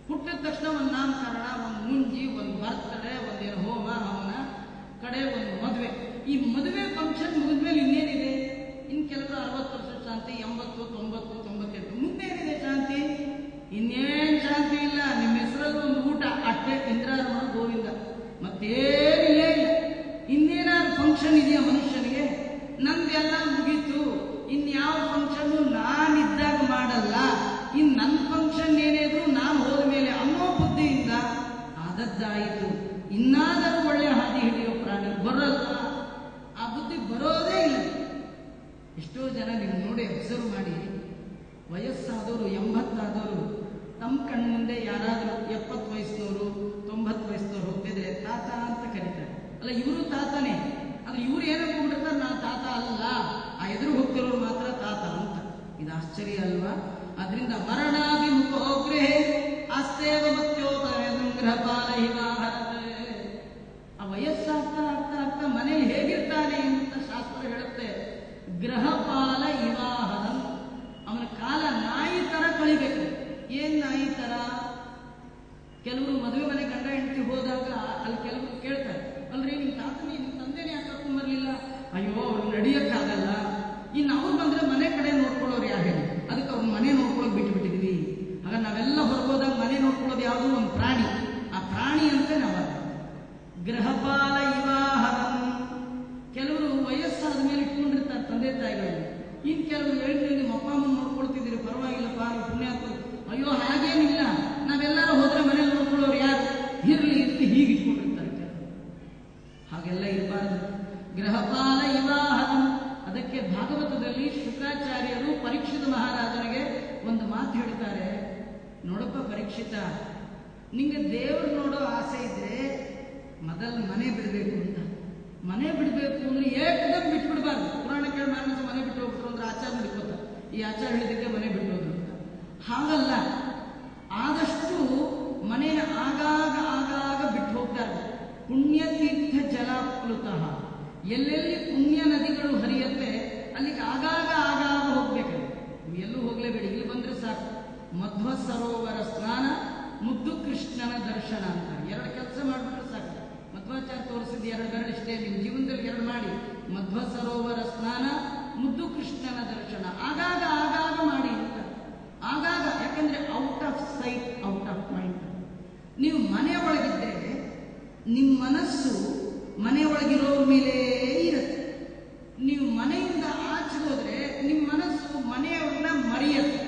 ಹುಟ್ಟಿದ ತಕ್ಷಣ ಒಂದು ನಾಮಕರಣ, ಒಂದು ಮುಂಜಿ, ಒಂದು ಬರ್ತ್ಡೇ, ಒಂದೇನು ಹೋಮ ಹವನ, ಕಡೆ ಒಂದು ಮದುವೆ. ಈ ಮದುವೆ ಫಂಕ್ಷನ್ ಮುಗಿದ್ಮೇಲೆ ಇನ್ನೇನಿದೆ? ಇನ್ ಕೆಲವರು 60 ವರ್ಷ ಶಾಂತಿ, 80, 90, 98. ಮುಂದೇನಿದೆ ಶಾಂತಿ? ಇನ್ನೇನ್ ಶಾಂತಿ ಇಲ್ಲ. ನಿಮ್ಮ ಹೆಸರಲ್ಲಿ ಒಂದು ಊಟ ಅಟ್ಟೆ, ಇಂದ್ರಾರಮಣ ಗೋವಿಂದ, ಮತ್ತೇನಿಲ್ಲೇ ಇಲ್ಲ. ಇನ್ನೇನಾದ್ರು ಫಂಕ್ಷನ್ ಇದೆಯಾ ಮನುಷ್ಯನಿಗೆ? ನಂದೆಲ್ಲ ಮುಗೀತು, ಇನ್ಯಾವ ಫಂಕ್ಷನ್ ನಾನಿದ್ದಾಗ ಮಾಡಲ್ಲ, ಇನ್ ನನ್ನ ಫಂಕ್ಷನ್ ಏನೇದ್ರು ನಾನು ಹೋದ ಮೇಲೆ ಅನ್ನೋ ಬುದ್ಧಿಯಿಂದ ಆದದ್ದಾಯಿತು. ಇನ್ನಾದರೂ ಒಳ್ಳೆ ಹಾದಿ ಹಿಡಿಯೋ ಪ್ರಾಣಿ ಬರಲ್ಲ. ಆ ಬುದ್ಧಿ ಬರೋದೇ ಇಲ್ಲ. ಎಷ್ಟೋ ಜನ ನೀವು ನೋಡಿ ಅಬ್ಸರ್ವ್ ಮಾಡಿ, ವಯಸ್ಸಾದವರು 80 ಆದವರು ತಮ್ಮ ಕಣ್ಣು ಮುಂದೆ ಯಾರಾದರೂ 70 ವಯಸ್ಸಿನವರು 90 ವಯಸ್ಸಿನವರು ಹೋಗ್ತಿದ್ರೆ ತಾತ ಅಂತ ಕರೀತಾರೆ. ಅಲ್ಲ, ಇವರು ತಾತನೇ, ಆದ್ರೆ ಇವ್ರು ಏನೋ ಹೋಗ್ಬಿಡ್ತಾರೆ, ನಾನು ತಾತ ಅಲ್ಲ. ಆ ಎದುರು ಹೋಗ್ತಿರೋರು ಮಾತ್ರ ತಾತ ಅಂತ. ಇದು ಆಶ್ಚರ್ಯ ಅಲ್ವಾ? ಅದರಿಂದ ಮರಣಾಭಿಮುಖೋಗ್ರಹೇ ಆಸ್ತೇವ ಮತ್ಯೋಪಗೃಹಪಾಲ ಹಿವಾಹರತೆ. ಆ ವಯಸ್ಸಾಗ್ತಾ ಆಗ್ತಾ ಆಗ್ತಾ ಮನೇಲಿ ಹೇಗಿರ್ತಾನೆ ಅಂತ ಶಾಸ್ತ್ರ ಹೇಳುತ್ತೆ. ಗೃಹಪಾಲ ಇವಾಹರಂ, ಅವನ ಕಾಲ ನಾಯಿ ತರ ಕಳಿಬೇಕು. ಏನ್ ನಾಯಿ ತರ? ಕೆಲವರು ಮದುವೆ ಮನೆ ಗಂಡ ಹೆಂಡತಿ ಹೋದಾಗ ಅಲ್ಲಿ ಕೆಲವರು ಕೇಳ್ತಾರೆ, ಅಲ್ರಿ ನಿಮ್ ತಾತನೇ ನಿಮ್ ತಂದೆನೇ ಯಾಕೆ ಕರ್ಕೊಂಡ್ ಬರ್ಲಿಲ್ಲ? ಅಯ್ಯೋ ಅವ್ರು ನಡಿಯಕ್ಕಾಗಲ್ಲ. ಇನ್ನು ಅವ್ರು ಬಂದ್ರೆ ಮನೆ ಕಡೆ ನೋಡ್ಕೊಳ್ಳೋರು ಯಾರು ಹೇಳಿ? ಅದಕ್ಕೆ ಅವ್ರ ಮನೆ ನೋಡ್ಕೊಳ್ಳೋಕೆ ಬಿಟ್ಟು ಬಿಟ್ಟಿದ್ದೀನಿ. ಶುಕ್ರಾಚಾರ್ಯರು ಪರೀಕ್ಷಿತ ಮಹಾರಾಜನಿಗೆ ಒಂದು ಮಾತು ಹೇಳ್ತಾರೆ, ನೋಡಪ್ಪ ಪರೀಕ್ಷಿತ, ನಿಂಗೆ ದೇವರು ನೋಡೋ ಆಸೆ ಇದ್ರೆ ಮೊದಲು ಮನೆ ಬಿಡಬೇಕು ಅಂತ. ಮನೆ ಬಿಡಬೇಕು ಅಂದ್ರೆ ಏಕದಮ್ ಬಿಟ್ಬಿಡ್ಬಾರ್ದು. ಪುರಾಣ ಕೇಳಿ ಮಾನಸ ಮನೆ ಬಿಟ್ಟು ಹೋಗ್ಬಿಟ್ರು ಅಂದ್ರೆ ಆಚಾರ ಬಿಡ್ಕೋತ, ಈ ಆಚಾರ ಹೇಳಿದಕ್ಕೆ ಮನೆ ಬಿಟ್ಟೋದ್ರು ಅಂತ. ಹಾಗಲ್ಲ, ಆದಷ್ಟು ಮನೆಯ ಆಗಾಗ ಆಗಾಗ ಬಿಟ್ಟು ಹೋಗ್ತಾರೆ. ಪುಣ್ಯತೀರ್ಥ ಜಲಾಪ್ಲುತಃ, ಎಲ್ಲೆಲ್ಲಿ ಪುಣ್ಯ ನದಿಗಳು ಹರಿಯತ್ತೆ ಅಲ್ಲಿಗೆ ಆಗಾಗ ಆಗಾಗ ಹೋಗ್ಬೇಕು. ಎಲ್ಲೂ ಹೋಗ್ಲೇಬೇಡಿ, ಇಲ್ಲಿ ಬಂದ್ರೆ ಸಾಕು. ಮಧ್ವ ಸರೋವರ ಸ್ನಾನ, ಮುದ್ದು ಕೃಷ್ಣನ ದರ್ಶನ ಅಂತ 2 ಕೆಲಸ ಮಾಡಿಬಿಟ್ರೆ ಸಾಕು. ಮಧ್ವಾಚಾರ್ಯ ತೋರಿಸಿದ 2 ಬೆರಳು ಇಷ್ಟೇ, ನಿಮ್ಮ ಜೀವನದಲ್ಲಿ 2 ಮಾಡಿ. ಮಧ್ವ ಸರೋವರ ಸ್ನಾನ, ಮುದ್ದು ಕೃಷ್ಣನ ದರ್ಶನ ಆಗಾಗ ಆಗಾಗ ಮಾಡಿ ಅಂತ. ಆಗಾಗ, ಯಾಕಂದ್ರೆ out off site out of mind. ನೀವು ಮನೆ ಒಳಗಿದ್ದರೆ ನಿಮ್ಮ ಮನಸ್ಸು ಮನೆ ಒಳಗಿರೋರ ಮೇಲೆ ಇರುತ್ತೆ. ನೀವು ಮನೆಯಿಂದ ಆಚೆ ಹೋದ್ರೆ ನಿಮ್ಮ ಮನಸ್ಸು ಮನೆಯವ್ರನ್ನ ಮರೆಯುತ್ತೆ.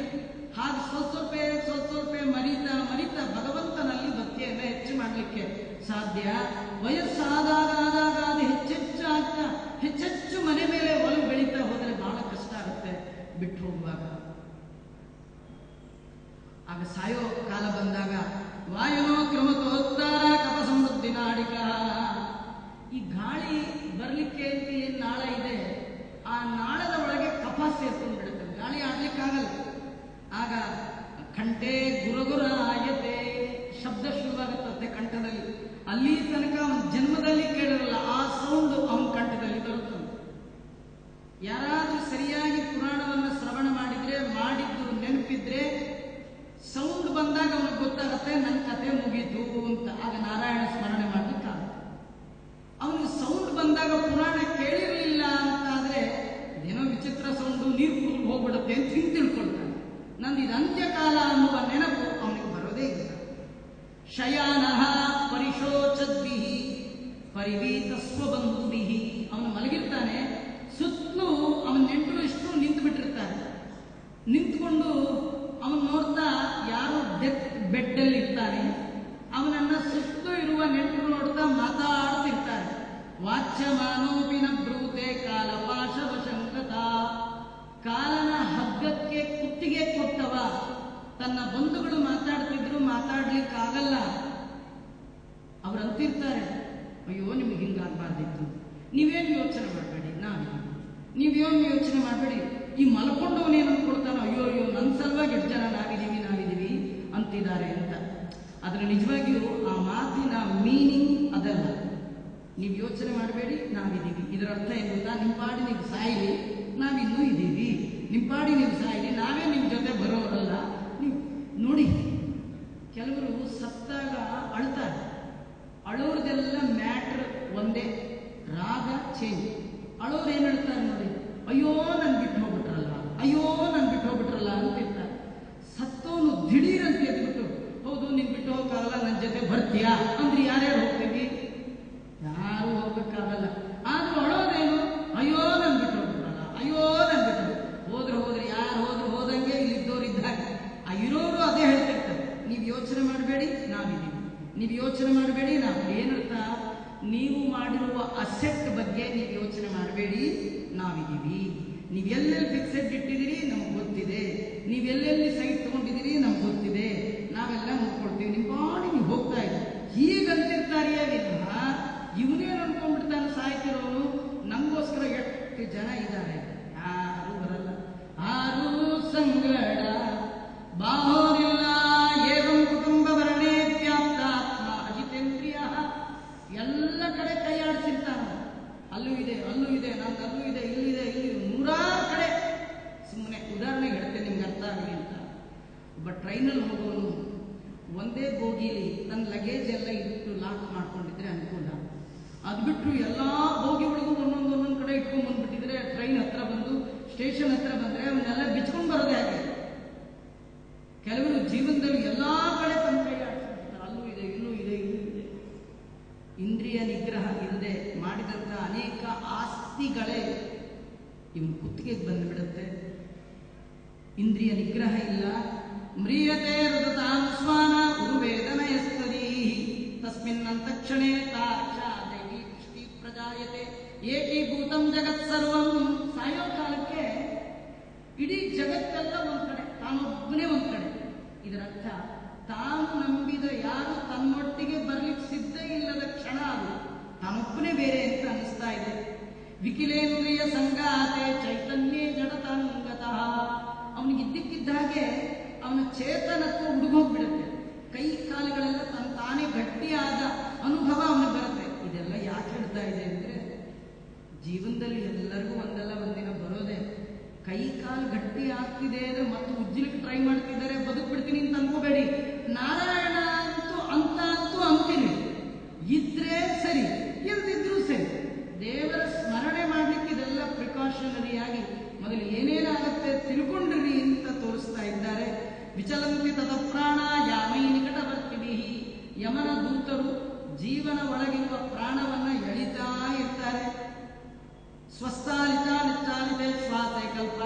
ಹಾಗೆ ಸ್ವಲ್ಪ ಮರಿತಾ ಮರಿತಾ ಭಗವಂತನಲ್ಲಿ ಭಕ್ತಿಯನ್ನ ಹೆಚ್ಚು ಮಾಡಲಿಕ್ಕೆ ಸಾಧ್ಯ. ವಯಸ್ಸಾದಾಗ ಅದು ಹೆಚ್ಚೆಚ್ಚು ಆಗ್ತಾ ಹೆಚ್ಚೆಚ್ಚು ಮನೆ ಮೇಲೆ ಒಲವು ಬೆಳೀತಾ ಹೋದರೆ ಬಹಳ ಕಷ್ಟ ಆಗುತ್ತೆ ಬಿಟ್ಟು ಹೋಗುವಾಗ. ಆಗ ಸಾಯೋ ಕಾಲ ಬಂದಾಗ ವಾಯುನೋ ಕ್ರಮತೋತ್ತಾರ ಕಪ ಸಮೃದ್ಧಿ ನಾಡಿಕ, ಈ ಗಾಳಿ ಬರ್ಲಿಕ್ಕೆ ಅಂತ ಏನ್ ನಾಳ ಇದೆ, ಆ ನಾಳದ ಒಳಗೆ ಕಫ ಸೇರ್ಕೊಂಡು ಬಿಡುತ್ತೆ, ಗಾಳಿ ಆಡ್ಲಿಕ್ಕಾಗಲ್ಲ. ಆಗ ಕಂಠೆ ಗುರಗುರ ಆಯತೆ, ಶಬ್ದ ಶುರುವಾಗುತ್ತದೆ ಕಂಠದಲ್ಲಿ. ಅಲ್ಲಿ ತನಕ ಅವನ ಜನ್ಮದಲ್ಲಿ ಕೇಳಿರಲ್ಲ ಆ ಸೌಂಡ್ ಅವನ ಕಂಠದಲ್ಲಿ ಬರುತ್ತದೆ. ಯಾರಾದ್ರೂ ಸರಿಯಾಗಿ ಪುರಾಣವನ್ನು ಶ್ರವಣ ಮಾಡಿದ್ರೆ, ಮಾಡಿದ್ದು ನೆನಪಿದ್ರೆ, ಸೌಂಡ್ ಬಂದಾಗ ಅವನಿಗೆ ಗೊತ್ತಾಗತ್ತೆ ನನ್ನ ಕತೆ ಮುಗೀತು ಅಂತ. ಆಗ ನಾರಾಯಣ ಸ್ಮರಣೆ ಮಾಡ್ಲಿಕ್ಕಾಗುತ್ತೆ. ಅವನಿಗೆ ಸೌಂಡ್ ಬಂದಾಗ ಪುರಾಣ ಕೇಳಿರಲಿಲ್ಲ ಅಂತ ಆದ್ರೆ ಇದೇನೋ ವಿಚಿತ್ರ ಸೌಂಡು, ನೀರು ಕುಡಿದು ಹೋಗ್ಬಿಡುತ್ತೆ ಅಂತ ಹಿಂಗೆ ತಿಳ್ಕೊಳ್ತಾನೆ. ನಂದು ಇದು ಅಂತ್ಯಕಾಲ ಅನ್ನುವ ನೆನಪು ಅವನಿಗೆ ಬರೋದೇ ಇಲ್ಲ. ಶಯಾನಃ ಪರಿಶೋಚದ್ಭಿ ಪರಿವೀತ ಸ್ವಬಂಧುಭಿ, ಅವನು ಮಲಗಿರ್ತಾನೆ, ಸುತ್ತಲೂ ಅವನ ನೆಂಟರು ಇಷ್ಟು ನಿಂತು ಬಿಟ್ಟಿರ್ತಾರೆ. ನಿಂತ್ಕೊಂಡು ಅವನು ನೋಡ್ತಾ ಯಾರೋ ಡೆತ್ ಬೆಡ್ ಅಲ್ಲಿ ಇರ್ತಾನೆ, ಅವನನ್ನ ಸುತ್ತಲೂ ಇರುವ ನೆಂಟರು ನೋಡ್ತಾ ಮಾತಾಡ್ತಿರ್ತಾರೆ. ವಾಚ್ಯಮಾನೋಪಿನ ಬ್ರೂತೆ ಕಾಲಪಾಶವ ಶಂಕತ, ಕಾಲನ ಹಗ್ಗಕ್ಕೆ ಕುತ್ತಿಗೆ ಕೊಟ್ಟವ ತನ್ನ ಬಂಧುಗಳು ಮಾತಾಡ್ತಿದ್ರು, ಮಾತಾಡ್ಲಿಕ್ಕಾಗಲ್ಲ. ಅವ್ರಂತಿರ್ತಾರೆ, ಅಯ್ಯೋ ನಿಮ್ಗೆ ಹಿಂಗಾಗಬಾರ್ದಿತ್ತು, ನೀವೇನು ಯೋಚನೆ ಮಾಡಬೇಡಿ, ನೀವೇನು ಯೋಚನೆ ಮಾಡಬೇಡಿ. ಈ ಮಲ್ಕೊಂಡವನೇನು ಅನ್ಕೊಳ್ತಾನೋ, ಅಯ್ಯೋ ಅಯ್ಯೋ ನನ್ನ ಸಲುವಾಗಿ ಎಷ್ಟು ಜನ ನಾವಿದ್ದೀವಿ ಅಂತಿದ್ದಾರೆ ಅಂತ. ಆದ್ರೆ ನಿಜವಾಗಿಯೂ ಆ ಮಾತಿನ ಮೀನಿಂಗ್ ಅದಲ್ಲ. ನೀವು ಯೋಚನೆ ಮಾಡಬೇಡಿ, ನಾವಿದ್ದೀವಿ. ಇದರ ಅರ್ಥ ಏನು ಗೊತ್ತಾ? ನಿಮ್ಮ ಪಾಡಿ ನೀವು ಸಾಯಿಲಿ, ನಾವಿನ್ನೂ ಇದ್ದೀವಿ. ನಿಮ್ಮ ಪಾಡಿ ನೀವು ಸಾಯಿಲಿ, ನಾವೇ ನಿಮ್ಮ ಜೊತೆ ಬರೋರಲ್ಲ. ನೀವು ನೋಡಿ, ಕೆಲವರು ಸತ್ತಾಗ ಅಳ್ತಾರೆ. ಅಳೋರ್ದೆಲ್ಲ ಮ್ಯಾಟ್ರ್ ಒಂದೇ, ರಾಗ ಚೇಂಜ್. ಅಳೋರು ಏನು ಹೇಳ್ತಾರೆ ನೋಡಿ, ಅಯ್ಯೋ ನನ್ ಬಿಟ್ಟು ಹೋಗ್ಬಿಟ್ರಲ್ಲ, ಅಯ್ಯೋ ನನ್ ಬಿಟ್ಟು ಹೋಗ್ಬಿಟ್ರಲ್ಲ ಅಂತಿರ್ತಾರೆ. ಸತ್ತೋನು ದಿಢೀರ್ ಅಂತ ಎದ್ಬಿಟ್ಟು, ಹೌದು ನಿನ್ ಬಿಟ್ಟು ಹೋಗಕ್ಕಾಗಲ್ಲ, ನನ್ನ ಜೊತೆ ಬರ್ತೀಯಾ ಅಂದ್ರೆ ಯಾರ್ಯಾರು ಹೋಗ್ತೀವಿ? ಯಾರು ಹೋಗಕ್ಕಾಗಲ್ಲ. ಆದ್ರೂ ಅಳೋದೇನು, ಅಯ್ಯೋ ನನ್ ಬಿಟ್ಟು ಹೋಗ್ಬಿಟ್ರಲ್ಲ, ಅಯ್ಯೋ ನನ್ ಬಿಟ್ಟು ಹೋದ್ರೆ ಯಾರು ಹೋದಂಗೆ ಇಲ್ಲಿದ್ದೋರಿದ್ದಾಗ. ಆ ಇರೋರು ಅದೇ ಹೇಳ್ತಿರ್ತಾರೆ. ನೀವು ಯೋಚನೆ ಮಾಡಬೇಡಿ, ನಾವಿದ್ದೀವಿ. ನೀವು ಯೋಚನೆ ಮಾಡಬೇಡಿ, ನಾವು ಏನರ್ಥ, ನೀವು ಮಾಡಿರುವ ಅಸೆಟ್ ಬಗ್ಗೆ ನೀವು ಯೋಚನೆ ಮಾಡಬೇಡಿ, ನಾವಿದ್ದೀವಿ. ನೀವು ಎಲ್ಲೆಲ್ಲಿ ಫಿಕ್ಸೆಡ್ ಇಟ್ಟಿದ್ದೀರಿ ನಮ್ಗೆ ಗೊತ್ತಿದೆ, ನೀವೆಲ್ಲೆಲ್ಲಿ ಸೈಟ್ ತಗೊಂಡಿದ್ದೀರಿ ನಮ್ಗೆ ಗೊತ್ತಿದೆ, ನಾವೆಲ್ಲ ನೋಡ್ಕೊಳ್ತೀವಿ. ನಿಮ್ಮ ಬಾಡಿ ನೀವು ಹೋಗ್ತಾ ಇದ್ದೀವಿ ಹೀಗಂತಿರ್ತಾರಿಯೇ ವಿನಃ ಇವನೇನು ಅನ್ಕೊಂಡ್ಬಿಡ್ತಾನೆ ಸಾಯ್ತಿರೋನು, ನಮಗೋಸ್ಕರ ಎಷ್ಟು ಜನ ಇದ್ದಾರೆ, ಯಾರು ಬರಲ್ಲ. ಆರು ಸಂಗಡ ಬಾಹೋರಿಲ್ಲ ಏವಂ ಕುಟುಂಬ ವರ್ಣೇ ವ್ಯಾಪ್ತಾತ್ಮ ಅಜಿತೇಂದ್ರಿಯ, ಎಲ್ಲ ಕಡೆ ಕೈಯಾಡಿಸಿರ್ತಾನ. ಅಲ್ಲೂ ಇದೆ, ಅಲ್ಲೂ ಇದೆ, ನಂದು ಅಲ್ಲೂ ಇದೆ, ಇಲ್ಲಿದೆ, ಇಲ್ಲಿ 100 ಕಡೆ. ಸುಮ್ಮನೆ ಉದಾಹರಣೆಗೆ ಹೇಳ್ತೇನೆ ನಿಮ್ಗೆ ಅರ್ಥ ಆಗಲಿ ಅಂತ. ಒಬ್ಬ ಟ್ರೈನಲ್ಲಿ ಹೋಗೋನು ಒಂದೇ ಬೋಗಿಲಿ ತನ್ನ ಲಗೇಜ್ ಎಲ್ಲ ಇಟ್ಟು ಲಾಕ್ ಮಾಡ್ಕೊಂಡಿದ್ರೆ ಅನುಕೂಲ. ಅದು ಬಿಟ್ಟು ಎಲ್ಲ ಬೋಗಿಗಳಿಗೂ ಒಂದೊಂದು ಕಡೆ ಇಟ್ಕೊಂಡ್ ಬಂದ್ಬಿಟ್ಟಿದ್ರೆ, ಟ್ರೈನ್ ಹತ್ರ ಬಂದು ಸ್ಟೇಷನ್ ಹತ್ರ ಬಂದ್ರೆ ಅವನ್ನೆಲ್ಲ ಬಿಚ್ಕೊಂಡು ಬರೋದೇ ಹಾಗೆ. ಕೆಲವರು ಜೀವನದಲ್ಲಿ ಎಲ್ಲಾ ಕಡೆ ತನ್ನ ಕೈ ಆಡ್ತಾರೆ, ಅಲ್ಲೂ ಇದೆ, ಇಲ್ಲೂ ಇದೆ, ಇಲ್ಲೂ ಇದೆ. ಇಂದ್ರಿಯ ನಿಗ್ರಹ ಇಲ್ಲದೆ ಮಾಡಿದಂತ ಅನೇಕ ಆಸ್ತಿಗಳೇ ಇವನು ಕುತ್ತಿಗೆಗೆ ಬಂದುಬಿಡುತ್ತೆ. ಇಂದ್ರಿಯ ನಿಗ್ರಹ ಇಲ್ಲ. ಮ್ರಿಯತೆ ಹೃದತಾಂ ಸ್ವಾನ ಗುರುವೇದನಯಸ್ತದಿ ತಸ್ಮಿನ್ನಂತಕ್ಷಣೇ ತಾರ್ಕ್ಷಾ ದೈವಿ ದೃಷ್ಟಿ ಪ್ರಜಾಯತೆ ಏಕೀಭೂತಂ ಜಗತ್ ಸರ್ವಂ. ಸಾಯೋ ಕಾಲಕ್ಕೆ ಜಗತ್ತೆಲ್ಲ ಒಂದ್ ಕಡೆ, ತಾನೊಬ್ಬನೇ ಒಂದ್ ಕಡೆ. ಇದರರ್ಥ ತಾನು ನಂಬಿದ ಯಾರು ತನ್ನೊಟ್ಟಿಗೆ ಬರ್ಲಿಕ್ಕೆ ಸಿದ್ಧ ಇಲ್ಲದ ಕ್ಷಣ ಅದು ತಾನೊಬ್ಬನೇ ಬೇರೆ ಅಂತ ಅನಿಸ್ತಾ ಇದೆ. ವಿಕಿಲೇಂದ್ರಿಯ ಸಂಗಾತೆ ಚೈತನ್ಯೇ ಜಡತಾನುಂಗತಃ. ಅವನಿಗಿದ್ದಕ್ಕಿದ್ದ ಹಾಗೆ ಅವನ ಚೇತನತ್ವ ಹುಡುಗೋಗ್ಬಿಡುತ್ತೆ. ಕೈ ಕಾಲುಗಳೆಲ್ಲ ತಾನೇ ಗಟ್ಟಿಯಾದ ಅನುಭವ ಅವನಿಗೆ ಬರುತ್ತೆ. ಇದೆಲ್ಲ ಯಾಕೆ ಹೇಳ್ತಾ ಇದೆ ಅಂದ್ರೆ, ಜೀವನದಲ್ಲಿ ಎಲ್ಲರಿಗೂ ಒಂದಲ್ಲ ಒಂದಿನ ಬರೋದೆ. ಕೈ ಕಾಲು ಗಟ್ಟಿ ಆಗ್ತಿದೆ ಅಂದ್ರೆ ಮತ್ತು ಉಜ್ಜಲಿಕ್ಕೆ ಟ್ರೈ ಮಾಡ್ತಿದ್ದಾರೆ, ಬದುಕ್ಬಿಡ್ತೀನಿ ಅಂತ ಅನ್ಕೋಬೇಡಿ. ನಾರಾಯಣ ಅಂತೂ ಅಂತೀನಿ. ಇದ್ರೆ ಸರಿ, ಇಲ್ದಿದ್ರು ಸರಿ. ದೇವರ ಸ್ಮರಣೆ ಮಾಡ್ಲಿಕ್ಕೆ ಇದೆಲ್ಲ ಪ್ರಿಕಾಷನರಿಯಾಗಿ ಮೊದಲು ಏನೇನಾಗುತ್ತೆ ತಿಳ್ಕೊಂಡಿರಿ ಅಂತ ತೋರಿಸ್ತಾ ಇದ್ದಾರೆ. ವಿಚಲಂತಿ ತದ ಪ್ರಾಣ ಯಾಮೈ ನಿಕಟವರ್ತಿಭಿ. ಯಮನ ದೂತರು ಜೀವನ ಒಳಗಿರುವ ಪ್ರಾಣವನ್ನ ಎಳಿತಾ ಇರ್ತಾರೆ. ಸ್ವಸ್ಥಾಲಿತ ನಿಚ್ಚಾಲಿತೆ ಶ್ವಾಸೆ ಕಲ್ಪ